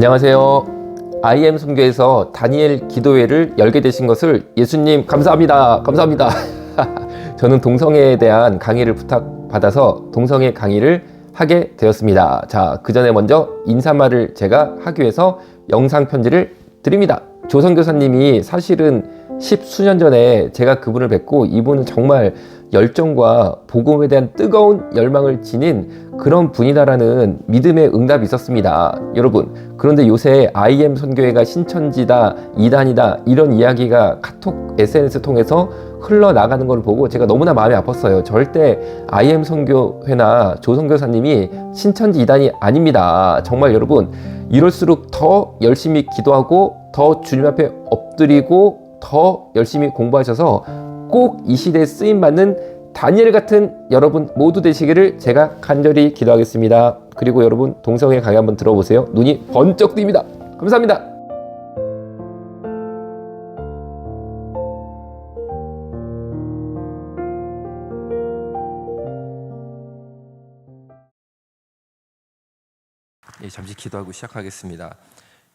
안녕하세요. IM 선교에서 다니엘 기도회를 열게 되신 것을 예수님 감사합니다. 감사합니다. 저는 동성애에 대한 강의를 부탁받아서 동성애 강의를 하게 되었습니다. 자, 그 전에 먼저 인사말을 제가 하기 위해서 영상 편지를 드립니다. 조선교사님이 사실은 10수년 전에 제가 그분을 뵙고 이분은 정말 열정과 복음에 대한 뜨거운 열망을 지닌 그런 분이다라는 믿음의 응답이 있었습니다. 여러분, 그런데 요새 IM 선교회가 신천지다, 이단이다 이런 이야기가 카톡 SNS 통해서 흘러나가는 걸 보고 제가 너무나 마음이 아팠어요. 절대 IM 선교회나 조선교사님이 신천지 이단이 아닙니다. 정말 여러분, 이럴수록 더 열심히 기도하고 더 주님 앞에 엎드리고 더 열심히 공부하셔서 꼭 이 시대에 쓰임받는 다니엘 같은 여러분 모두 되시기를 제가 간절히 기도하겠습니다. 그리고 여러분 동성애 강의 한번 들어보세요. 눈이 번쩍 뜹니다. 감사합니다. 잠시 기도하고 시작하겠습니다.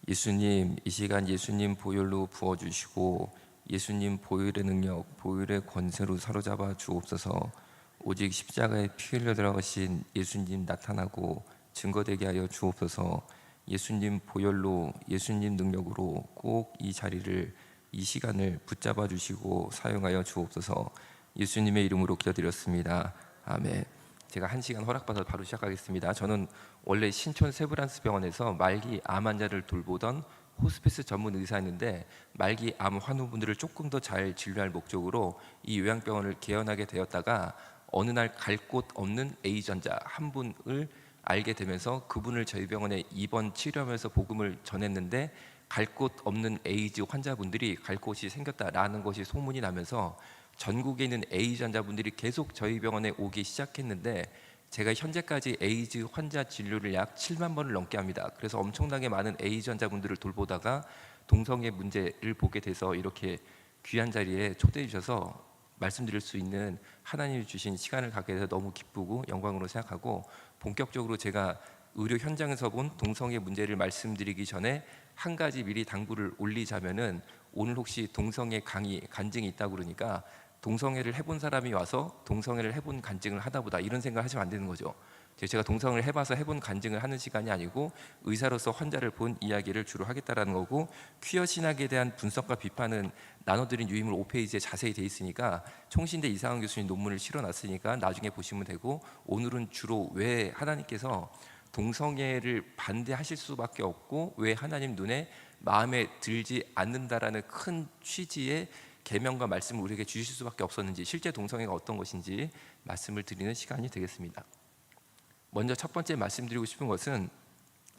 예수님, 이 시간 예수님 보혈로 부어주시고 예수님 보혈의 능력, 보혈의 권세로 사로잡아 주옵소서. 오직 십자가에 피 흘려 들어가신 예수님 나타나고 증거되게 하여 주옵소서. 예수님 보혈로, 예수님 능력으로 꼭 이 자리를, 이 시간을 붙잡아 주시고 사용하여 주옵소서. 예수님의 이름으로 기도드렸습니다. 아멘. 제가 1시간 허락받아 바로 시작하겠습니다. 저는 원래 신촌 세브란스 병원에서 말기 암 환자를 돌보던 호스피스 전문 의사였는데 말기 암 환우분들을 조금 더 잘 진료할 목적으로 이 요양병원을 개원하게 되었다가 어느 날 갈 곳 없는 A전자 한 분을 알게 되면서 그분을 저희 병원에 입원 치료하면서 복음을 전했는데 갈 곳 없는 에이즈 환자분들이 갈 곳이 생겼다라는 것이 소문이 나면서 전국에 있는 A전자분들이 계속 저희 병원에 오기 시작했는데 제가 현재까지 에이즈 환자 진료를 약 7만 번을 넘게 합니다. 그래서 엄청나게 많은 A전자분들을 돌보다가 동성애 문제를 보게 돼서 이렇게 귀한 자리에 초대해 주셔서 말씀드릴 수 있는 하나님이 주신 시간을 갖게 돼서 너무 기쁘고 영광으로 생각하고, 본격적으로 제가 의료 현장에서 본 동성애 문제를 말씀드리기 전에 한 가지 미리 당부를 올리자면은, 오늘 혹시 동성애 강의 간증이 있다고 그러니까 동성애를 해본 사람이 와서 동성애를 해본 간증을 하다보다 이런 생각을 하시면 안 되는 거죠. 제가 동성애를 해봐서 해본 간증을 하는 시간이 아니고 의사로서 환자를 본 이야기를 주로 하겠다라는 거고, 퀴어 신학에 대한 분석과 비판은 나눠드린 유인물 5페이지에 자세히 돼 있으니까 총신대 이상원 교수님 논문을 실어놨으니까 나중에 보시면 되고, 오늘은 주로 왜 하나님께서 동성애를 반대하실 수밖에 없고 왜 하나님 눈에 마음에 들지 않는다라는 큰 취지의 계명과 말씀을 우리에게 주실 수밖에 없었는지, 실제 동성애가 어떤 것인지 말씀을 드리는 시간이 되겠습니다. 먼저 첫 번째 말씀드리고 싶은 것은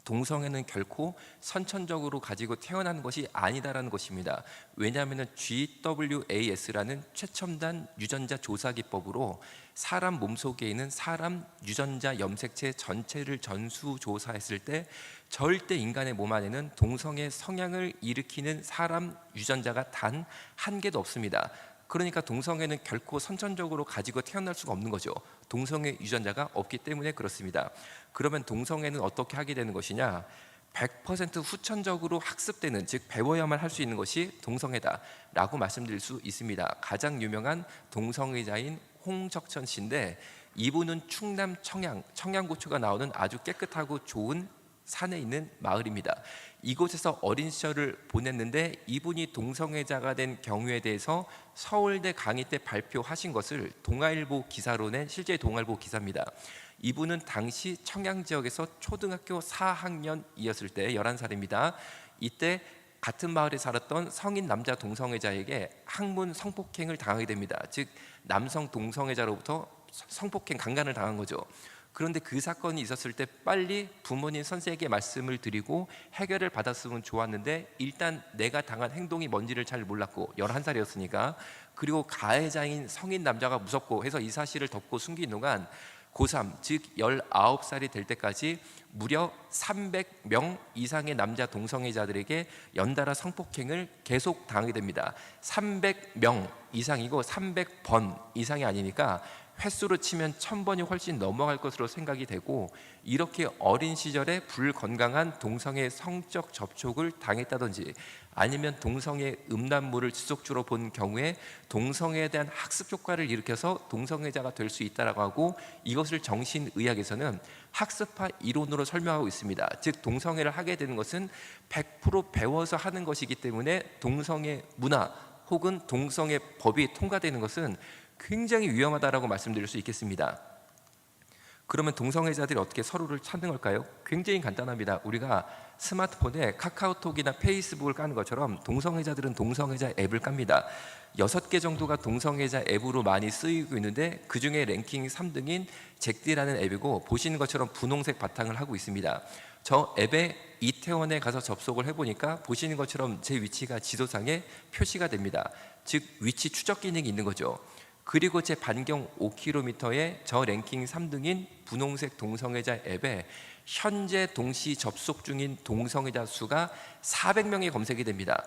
동성애는 결코 선천적으로 가지고 태어나는 것이 아니다라는 것입니다. 왜냐하면 GWAS라는 최첨단 유전자 조사 기법으로 사람 몸속에 있는 사람 유전자 염색체 전체를 전수 조사했을 때 절대 인간의 몸 안에는 동성애 성향을 일으키는 사람 유전자가 단 한 개도 없습니다. 그러니까 동성애는 결코 선천적으로 가지고 태어날 수가 없는 거죠. 동성애 유전자가 없기 때문에 그렇습니다. 그러면 동성애는 어떻게 하게 되는 것이냐? 100% 후천적으로 학습되는, 즉 배워야만 할 수 있는 것이 동성애다라고 말씀드릴 수 있습니다. 가장 유명한 동성애자인 홍석천 씨인데, 이분은 충남 청양고추가 나오는 아주 깨끗하고 좋은 산에 있는 마을입니다. 이곳에서 어린 시절을 보냈는데 이분이 동성애자가 된 경우에 대해서 서울대 강의 때 발표하신 것을 동아일보 기사로 낸 실제 동아일보 기사입니다. 이분은 당시 청양 지역에서 초등학교 4학년이었을 때 11살입니다. 이때 같은 마을에 살았던 성인 남자 동성애자에게 학문 성폭행을 당하게 됩니다. 즉 남성 동성애자로부터 성폭행 강간을 당한 거죠. 그런데 그 사건이 있었을 때 빨리 부모님 선생에게 말씀을 드리고 해결을 받았으면 좋았는데, 일단 내가 당한 행동이 뭔지를 잘 몰랐고 11살이었으니까, 그리고 가해자인 성인 남자가 무섭고 해서 이 사실을 덮고 숨긴 동안 고3, 즉 19살이 될 때까지 무려 300명 이상의 남자 동성애자들에게 연달아 성폭행을 계속 당하게 됩니다. 300명 이상이고 300번 이상이 아니니까 횟수로 치면 1000번이 훨씬 넘어갈 것으로 생각이 되고, 이렇게 어린 시절에 불건강한 동성애 성적 접촉을 당했다든지 아니면 동성애 음란물을 지속적으로 본 경우에 동성애에 대한 학습 효과를 일으켜서 동성애자가 될 수 있다라고 하고, 이것을 정신의학에서는 학습화 이론으로 설명하고 있습니다. 즉 동성애를 하게 되는 것은 100% 배워서 하는 것이기 때문에 동성애 문화 혹은 동성애 법이 통과되는 것은 굉장히 위험하다라고 말씀드릴 수 있겠습니다. 그러면 동성애자들이 어떻게 서로를 찾는 걸까요? 굉장히 간단합니다. 우리가 스마트폰에 카카오톡이나 페이스북을 까는 것처럼 동성애자들은 동성애자 앱을 깝니다. 6개 정도가 동성애자 앱으로 많이 쓰이고 있는데, 그 중에 랭킹 3등인 잭디라는 앱이고, 보시는 것처럼 분홍색 바탕을 하고 있습니다. 저 앱에 이태원에 가서 접속을 해보니까 보시는 것처럼 제 위치가 지도상에 표시가 됩니다. 즉 위치 추적 기능이 있는 거죠. 그리고 제 반경 5km에 저 랭킹 3등인 분홍색 동성애자 앱에 현재 동시 접속 중인 동성애자 수가 400명이 검색이 됩니다.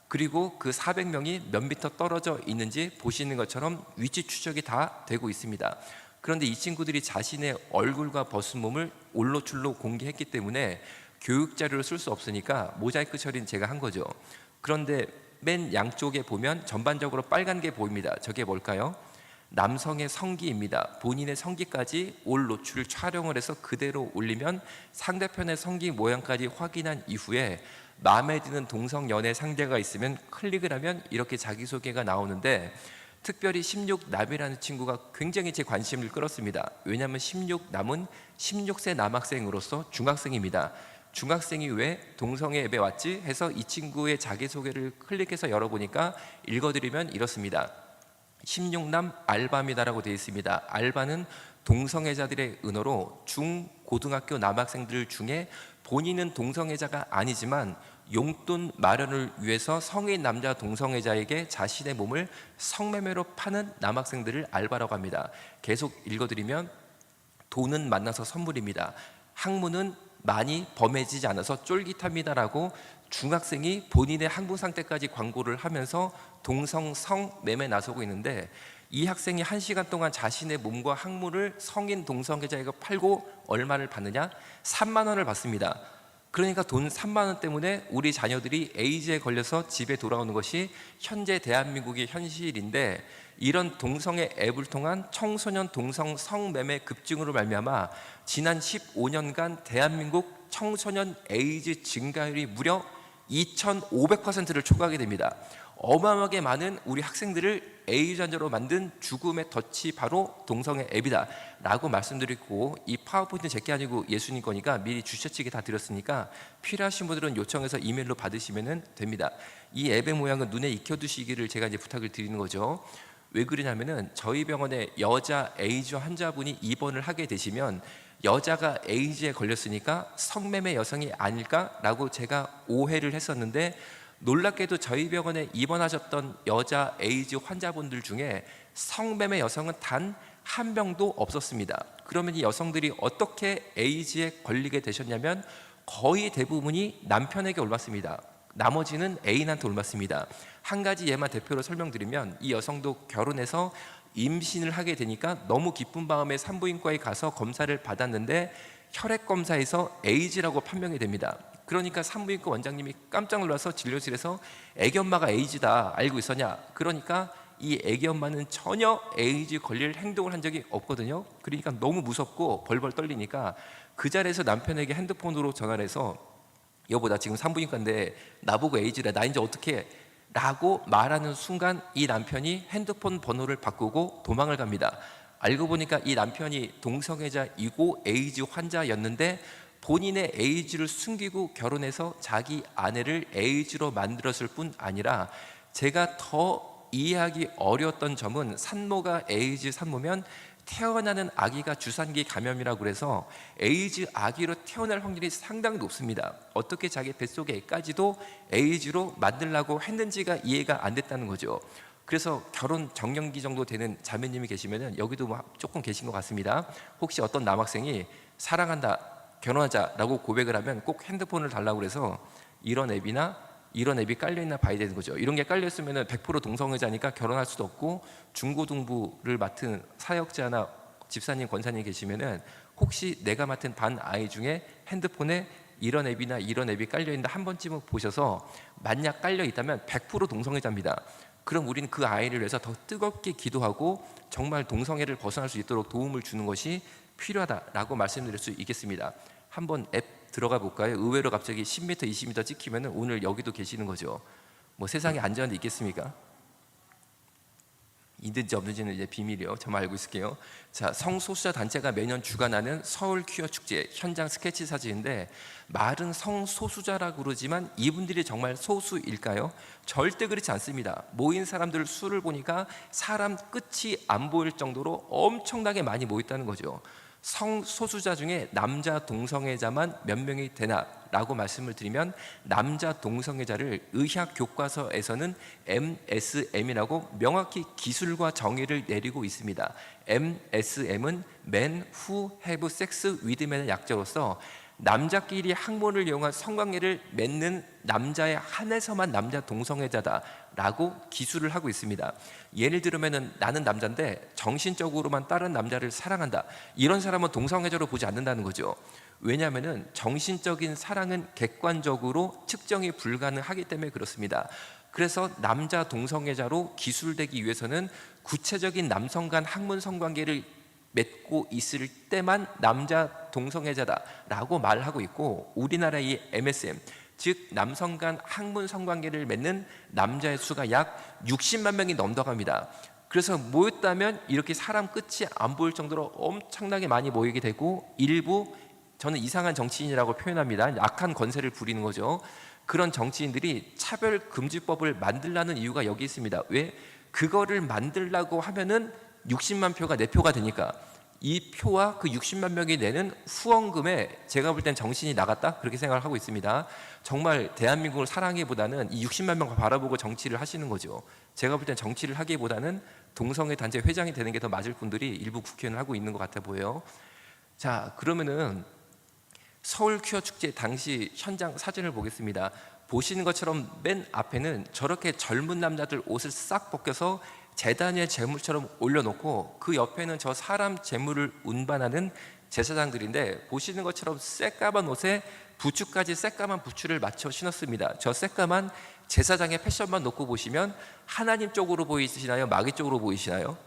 그리고 그 400명이 몇 미터 떨어져 있는지 보시는 것처럼 위치 추적이 다 되고 있습니다. 그런데 이 친구들이 자신의 얼굴과 벗은 몸을 올로출로 공개했기 때문에 교육 자료를 쓸 수 없으니까 모자이크 처리는 제가 한 거죠. 그런데 맨 양쪽에 보면 전반적으로 빨간 게 보입니다. 저게 뭘까요? 남성의 성기입니다. 본인의 성기까지 올 노출 촬영을 해서 그대로 올리면 상대편의 성기 모양까지 확인한 이후에 마음에 드는 동성 연애 상대가 있으면 클릭을 하면 이렇게 자기소개가 나오는데, 특별히 16남이라는 친구가 굉장히 제 관심을 끌었습니다. 왜냐하면 16남은 16세 남학생으로서 중학생입니다. 중학생이 왜 동성애 앱에 왔지? 해서 이 친구의 자기소개를 클릭해서 열어보니까 읽어드리면 이렇습니다. 16남 알바입니다라고 되어 있습니다. 알바는 동성애자들의 은어로 중, 고등학교 남학생들 중에 본인은 동성애자가 아니지만 용돈 마련을 위해서 성인 남자 동성애자에게 자신의 몸을 성매매로 파는 남학생들을 알바라고 합니다. 계속 읽어드리면, 돈은 만나서 선물입니다. 학문은 많이 범해지지 않아서 쫄깃합니다라고 중학생이 본인의 학문 상태까지 광고를 하면서 동성 성매매에 나서고 있는데, 이 학생이 1시간 동안 자신의 몸과 학문을 성인 동성애자에게 팔고 얼마를 받느냐? 3만 원을 받습니다. 그러니까 돈 3만 원 때문에 우리 자녀들이 에이즈에 걸려서 집에 돌아오는 것이 현재 대한민국의 현실인데, 이런 동성애 앱을 통한 청소년 동성 성매매 급증으로 말미암아 지난 15년간 대한민국 청소년 에이즈 증가율이 무려 2,500%를 초과하게 됩니다. 어마어마하게 많은 우리 학생들을 에이즈 환자로 만든 죽음의 덫이 바로 동성애 앱이다 라고 말씀드리고, 이 파워포인트는 제게 아니고 예수님 거니까 미리 주셔치기 다 드렸으니까 필요하신 분들은 요청해서 이메일로 받으시면 됩니다. 이 앱의 모양은 눈에 익혀두시기를 제가 이제 부탁을 드리는 거죠. 왜 그러냐면은 저희 병원에 여자 에이즈 환자분이 입원을 하게 되시면 여자가 에이즈에 걸렸으니까 성매매 여성이 아닐까라고 제가 오해를 했었는데, 놀랍게도 저희 병원에 입원하셨던 여자 에이즈 환자분들 중에 성매매 여성은 단 한 명도 없었습니다. 그러면 이 여성들이 어떻게 에이즈에 걸리게 되셨냐면, 거의 대부분이 남편에게 올랐습니다. 나머지는 애인한테 올랐습니다. 한 가지 예만 대표로 설명드리면, 이 여성도 결혼해서 임신을 하게 되니까 너무 기쁜 마음에 산부인과에 가서 검사를 받았는데 혈액 검사에서 에이즈라고 판명이 됩니다. 그러니까 산부인과 원장님이 깜짝 놀라서 진료실에서 애기 엄마가 에이즈다 알고 있었냐? 그러니까 이 애기 엄마는 전혀 에이즈 걸릴 행동을 한 적이 없거든요. 그러니까 너무 무섭고 벌벌 떨리니까 그 자리에서 남편에게 핸드폰으로 전화를 해서, 여보 나 지금 산부인과인데 나보고 에이즈래, 나 이제 어떻게 라고 말하는 순간 이 남편이 핸드폰 번호를 바꾸고 도망을 갑니다. 알고 보니까 이 남편이 동성애자이고 에이즈 환자였는데, 본인의 에이즈를 숨기고 결혼해서 자기 아내를 에이즈로 만들었을 뿐 아니라, 제가 더 이해하기 어려웠던 점은, 산모가 에이즈 산모면 태어나는 아기가 주산기 감염이라고 그래서 에이즈 아기로 태어날 확률이 상당히 높습니다. 어떻게 자기 뱃속의 애까지도 에이즈로 만들려고 했는지가 이해가 안 됐다는 거죠. 그래서 결혼 정년기 정도 되는 자매님이 계시면 여기도 조금 계신 것 같습니다. 혹시 어떤 남학생이 사랑한다, 결혼하자라고 고백을 하면 꼭 핸드폰을 달라고 그래서 이런 앱이나 이런 앱이 깔려있나 봐야 되는 거죠. 이런 게 깔려있으면 100% 동성애자니까 결혼할 수도 없고, 중고등부를 맡은 사역자나 집사님, 권사님 계시면은 혹시 내가 맡은 반 아이 중에 핸드폰에 이런 앱이나 이런 앱이 깔려있나 한 번쯤은 보셔서, 만약 깔려있다면 100% 동성애자입니다. 그럼 우리는 그 아이를 위해서 더 뜨겁게 기도하고 정말 동성애를 벗어날 수 있도록 도움을 주는 것이 필요하다라고 말씀드릴 수 있겠습니다. 한번 앱 들어가 볼까요? 의외로 갑자기 10m, 20m 찍히면 오늘 여기도 계시는 거죠. 뭐 세상에 안전한 데 있겠습니까? 있는지 없는지는 이제 비밀이요. 저만 알고 있을게요. 자, 성소수자 단체가 매년 주관하는 서울 퀴어 축제 현장 스케치 사진인데, 말은 성소수자라고 그러지만 이분들이 정말 소수일까요? 절대 그렇지 않습니다. 모인 사람들 수를 보니까 사람 끝이 안 보일 정도로 엄청나게 많이 모였다는 거죠. 성소수자 중에 남자 동성애자만 몇 명이 되나 라고 말씀을 드리면, 남자 동성애자를 의학 교과서에서는 MSM이라고 명확히 기술과 정의를 내리고 있습니다. MSM은 Men Who Have Sex With Men의 약자로서 남자끼리 항문을 이용한 성관계를 맺는 남자에 한해서만 남자 동성애자다라고 기술을 하고 있습니다. 예를 들면은 나는 남자인데 정신적으로만 다른 남자를 사랑한다, 이런 사람은 동성애자로 보지 않는다는 거죠. 왜냐하면은 정신적인 사랑은 객관적으로 측정이 불가능하기 때문에 그렇습니다. 그래서 남자 동성애자로 기술되기 위해서는 구체적인 남성 간 학문 성관계를 맺고 있을 때만 남자 동성애자다라고 말하고 있고, 우리나라의 MSM, 즉 남성 간 학문 성관계를 맺는 남자의 수가 약 60만 명이 넘다고 합니다. 그래서 모였다면 이렇게 사람 끝이 안 보일 정도로 엄청나게 많이 모이게 되고, 일부, 저는 이상한 정치인이라고 표현합니다. 악한 권세를 부리는 거죠. 그런 정치인들이 차별금지법을 만들라는 이유가 여기 있습니다. 왜? 그거를 만들라고 하면은 60만 표가 내 표가 되니까, 이 표와 그 60만 명이 내는 후원금에 제가 볼 땐 정신이 나갔다, 그렇게 생각을 하고 있습니다. 정말 대한민국을 사랑하기보다는 이 60만 명 바라보고 정치를 하시는 거죠. 제가 볼 땐 정치를 하기보다는 동성애 단체 회장이 되는 게 더 맞을 분들이 일부 국회의원을 하고 있는 것 같아 보여요. 자, 그러면은 서울 퀴어 축제 당시 현장 사진을 보겠습니다. 보시는 것처럼 맨 앞에는 저렇게 젊은 남자들 옷을 싹 벗겨서 재단 위에 재물처럼 올려놓고, 그 옆에는 저 사람 재물을 운반하는 제사장들인데, 보시는 것처럼 새까만 옷에 부츠까지 새까만 부츠를 맞춰 신었습니다. 저 새까만 제사장의 패션만 놓고 보시면 하나님 쪽으로 보이시나요? 마귀 쪽으로 보이시나요?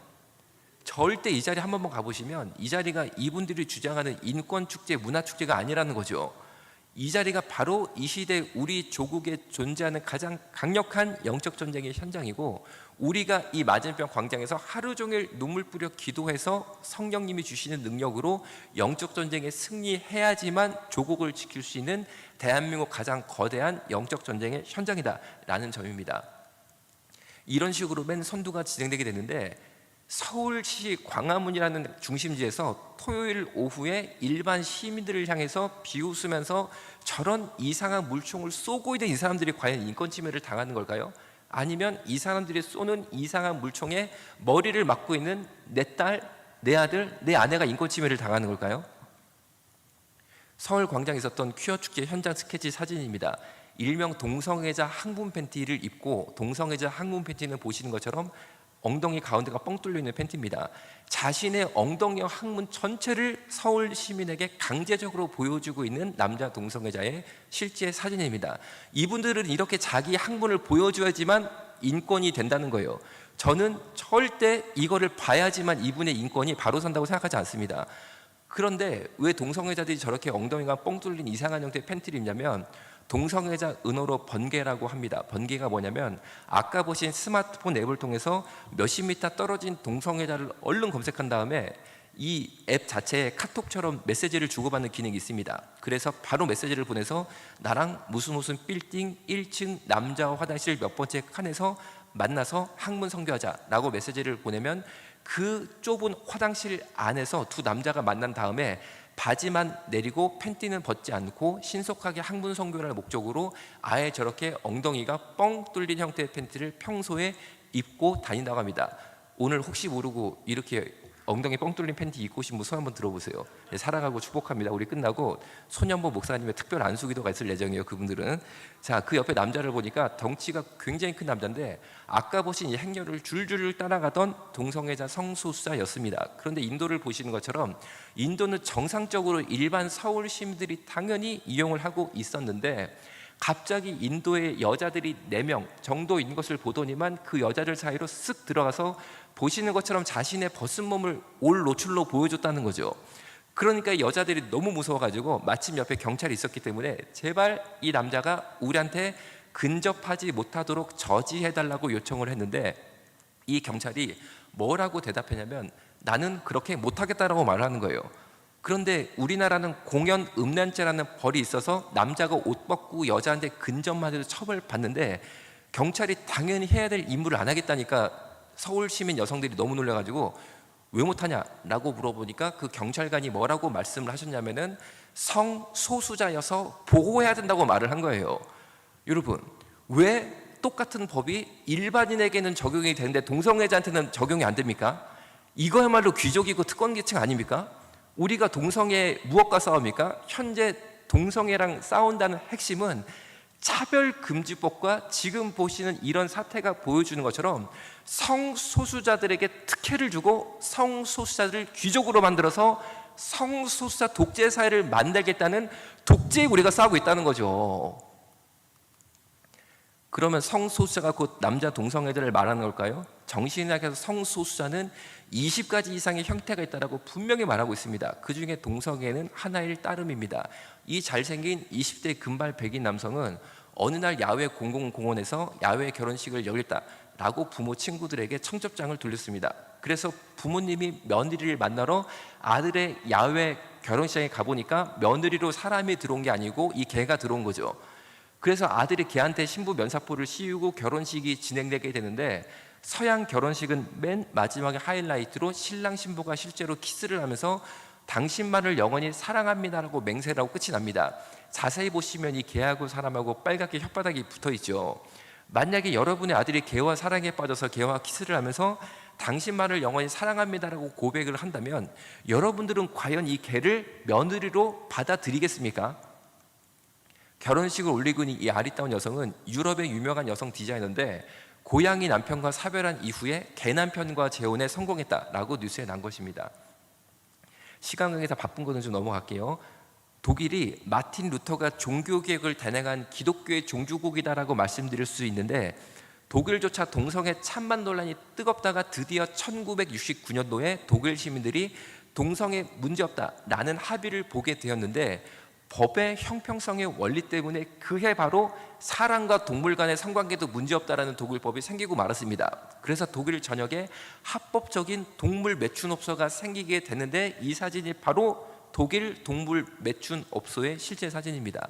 절대 이 자리 한 번만 가보시면 이 자리가 이분들이 주장하는 인권축제, 문화축제가 아니라는 거죠. 이 자리가 바로 이 시대 우리 조국에 존재하는 가장 강력한 영적 전쟁의 현장이고, 우리가 이 맞은편 광장에서 하루 종일 눈물 뿌려 기도해서 성령님이 주시는 능력으로 영적 전쟁에 승리해야지만 조국을 지킬 수 있는 대한민국 가장 거대한 영적 전쟁의 현장이다라는 점입니다. 이런 식으로 맨 선두가 진행되게 되는데, 서울시 광화문이라는 중심지에서 토요일 오후에 일반 시민들을 향해서 비웃으면서 저런 이상한 물총을 쏘고 있는 이 사람들이 과연 인권 침해를 당하는 걸까요? 아니면 이 사람들이 쏘는 이상한 물총에 머리를 맞고 있는 내 딸, 내 아들, 내 아내가 인권 침해를 당하는 걸까요? 서울 광장에 있었던 퀴어 축제 현장 스케치 사진입니다. 일명 동성애자 항문 팬티를 입고, 동성애자 항문 팬티는 보시는 것처럼 엉덩이 가운데가 뻥 뚫려 있는 팬티입니다. 자신의 엉덩이와 항문 전체를 서울 시민에게 강제적으로 보여주고 있는 남자 동성애자의 실제 사진입니다. 이분들은 이렇게 자기 항문을 보여줘야지만 인권이 된다는 거예요. 저는 절대 이거를 봐야지만 이분의 인권이 바로 선다고 생각하지 않습니다. 그런데 왜 동성애자들이 저렇게 엉덩이가 뻥 뚫린 이상한 형태의 팬티를 입냐면, 동성애자 은어로 번개라고 합니다. 번개가 뭐냐면, 아까 보신 스마트폰 앱을 통해서 몇십 미터 떨어진 동성애자를 얼른 검색한 다음에 이 앱 자체에 카톡처럼 메시지를 주고받는 기능이 있습니다. 그래서 바로 메시지를 보내서 나랑 무슨 빌딩 1층 남자 화장실 몇 번째 칸에서 만나서 항문 성교하자라고 메시지를 보내면, 그 좁은 화장실 안에서 두 남자가 만난 다음에 바지만 내리고 팬티는 벗지 않고 신속하게 항문 성교를 목적으로 아예 저렇게 엉덩이가 뻥 뚫린 형태의 팬티를 평소에 입고 다닌다고 합니다. 오늘 혹시 모르고 이렇게 엉덩이 뻥 뚫린 팬티 입고 오신 분 손 한번 들어보세요. 네, 사랑하고 축복합니다. 우리 끝나고 소년보 목사님의 특별 안수기도가 있을 예정이에요. 그분들은. 자, 그 옆에 남자를 보니까 덩치가 굉장히 큰 남자인데 아까 보신 이 행렬을 줄줄 따라가던 동성애자 성소수자였습니다. 그런데 인도를 보시는 것처럼 인도는 정상적으로 일반 서울 시민들이 당연히 이용을 하고 있었는데 갑자기 인도의 여자들이 4명 정도인 것을 보더니만 그 여자들 사이로 쓱 들어가서 보시는 것처럼 자신의 벗은 몸을 올 노출로 보여줬다는 거죠. 그러니까 여자들이 너무 무서워가지고 마침 옆에 경찰이 있었기 때문에 제발 이 남자가 우리한테 근접하지 못하도록 저지해달라고 요청을 했는데 이 경찰이 뭐라고 대답했냐면 나는 그렇게 못하겠다라고 말하는 거예요. 그런데 우리나라는 공연 음란죄라는 벌이 있어서 남자가 옷 벗고 여자한테 근접만 해도 처벌받는데 경찰이 당연히 해야 될 임무를 안 하겠다니까 서울 시민 여성들이 너무 놀라가지고 왜 못하냐라고 물어보니까 그 경찰관이 뭐라고 말씀을 하셨냐면은 성소수자여서 보호해야 된다고 말을 한 거예요. 여러분, 왜 똑같은 법이 일반인에게는 적용이 되는데 동성애자한테는 적용이 안 됩니까? 이거야말로 귀족이고 특권계층 아닙니까? 우리가 동성애 무엇과 싸웁니까? 현재 동성애랑 싸운다는 핵심은 차별금지법과 지금 보시는 이런 사태가 보여주는 것처럼 성소수자들에게 특혜를 주고 성소수자들을 귀족으로 만들어서 성소수자 독재 사회를 만들겠다는 독재에 우리가 싸우고 있다는 거죠. 그러면 성소수자가 곧 남자 동성애자를 말하는 걸까요? 정신의학에서 성소수자는 20가지 이상의 형태가 있다고 분명히 말하고 있습니다. 그 중에 동성애는 하나일 따름입니다. 이 잘생긴 20대 금발 백인 남성은 어느 날 야외 공공공원에서 야외 결혼식을 열겠다라고 부모 친구들에게 청첩장을 돌렸습니다. 그래서 부모님이 며느리를 만나러 아들의 야외 결혼식장에 가보니까 며느리로 사람이 들어온 게 아니고 이 개가 들어온 거죠. 그래서 아들이 걔한테 신부 면사포를 씌우고 결혼식이 진행되게 되는데 서양 결혼식은 맨 마지막에 하이라이트로 신랑 신부가 실제로 키스를 하면서 당신만을 영원히 사랑합니다라고 맹세를 하고 끝이 납니다. 자세히 보시면 이 개하고 사람하고 빨갛게 혓바닥이 붙어있죠. 만약에 여러분의 아들이 개와 사랑에 빠져서 개와 키스를 하면서 당신만을 영원히 사랑합니다라고 고백을 한다면 여러분들은 과연 이 개를 며느리로 받아들이겠습니까? 결혼식을 올리고 있는 이 아리따운 여성은 유럽의 유명한 여성 디자이너인데 고양이 남편과 사별한 이후에 개 남편과 재혼에 성공했다라고 뉴스에 난 것입니다. 시간 관계상 바쁜 거는 좀 넘어갈게요. 독일이 마틴 루터가 종교개혁을 단행한 기독교의 종주국이다라고 말씀드릴 수 있는데 독일조차 동성애 찬반 논란이 뜨겁다가 드디어 1969년도에 독일 시민들이 동성애 문제없다라는 합의를 보게 되었는데 법의 형평성의 원리 때문에 그해 바로 사람과 동물 간의 성관계도 문제없다라는 독일법이 생기고 말았습니다. 그래서 독일 전역에 합법적인 동물 매춘업소가 생기게 됐는데 이 사진이 바로 독일 동물 매춘업소의 실제 사진입니다.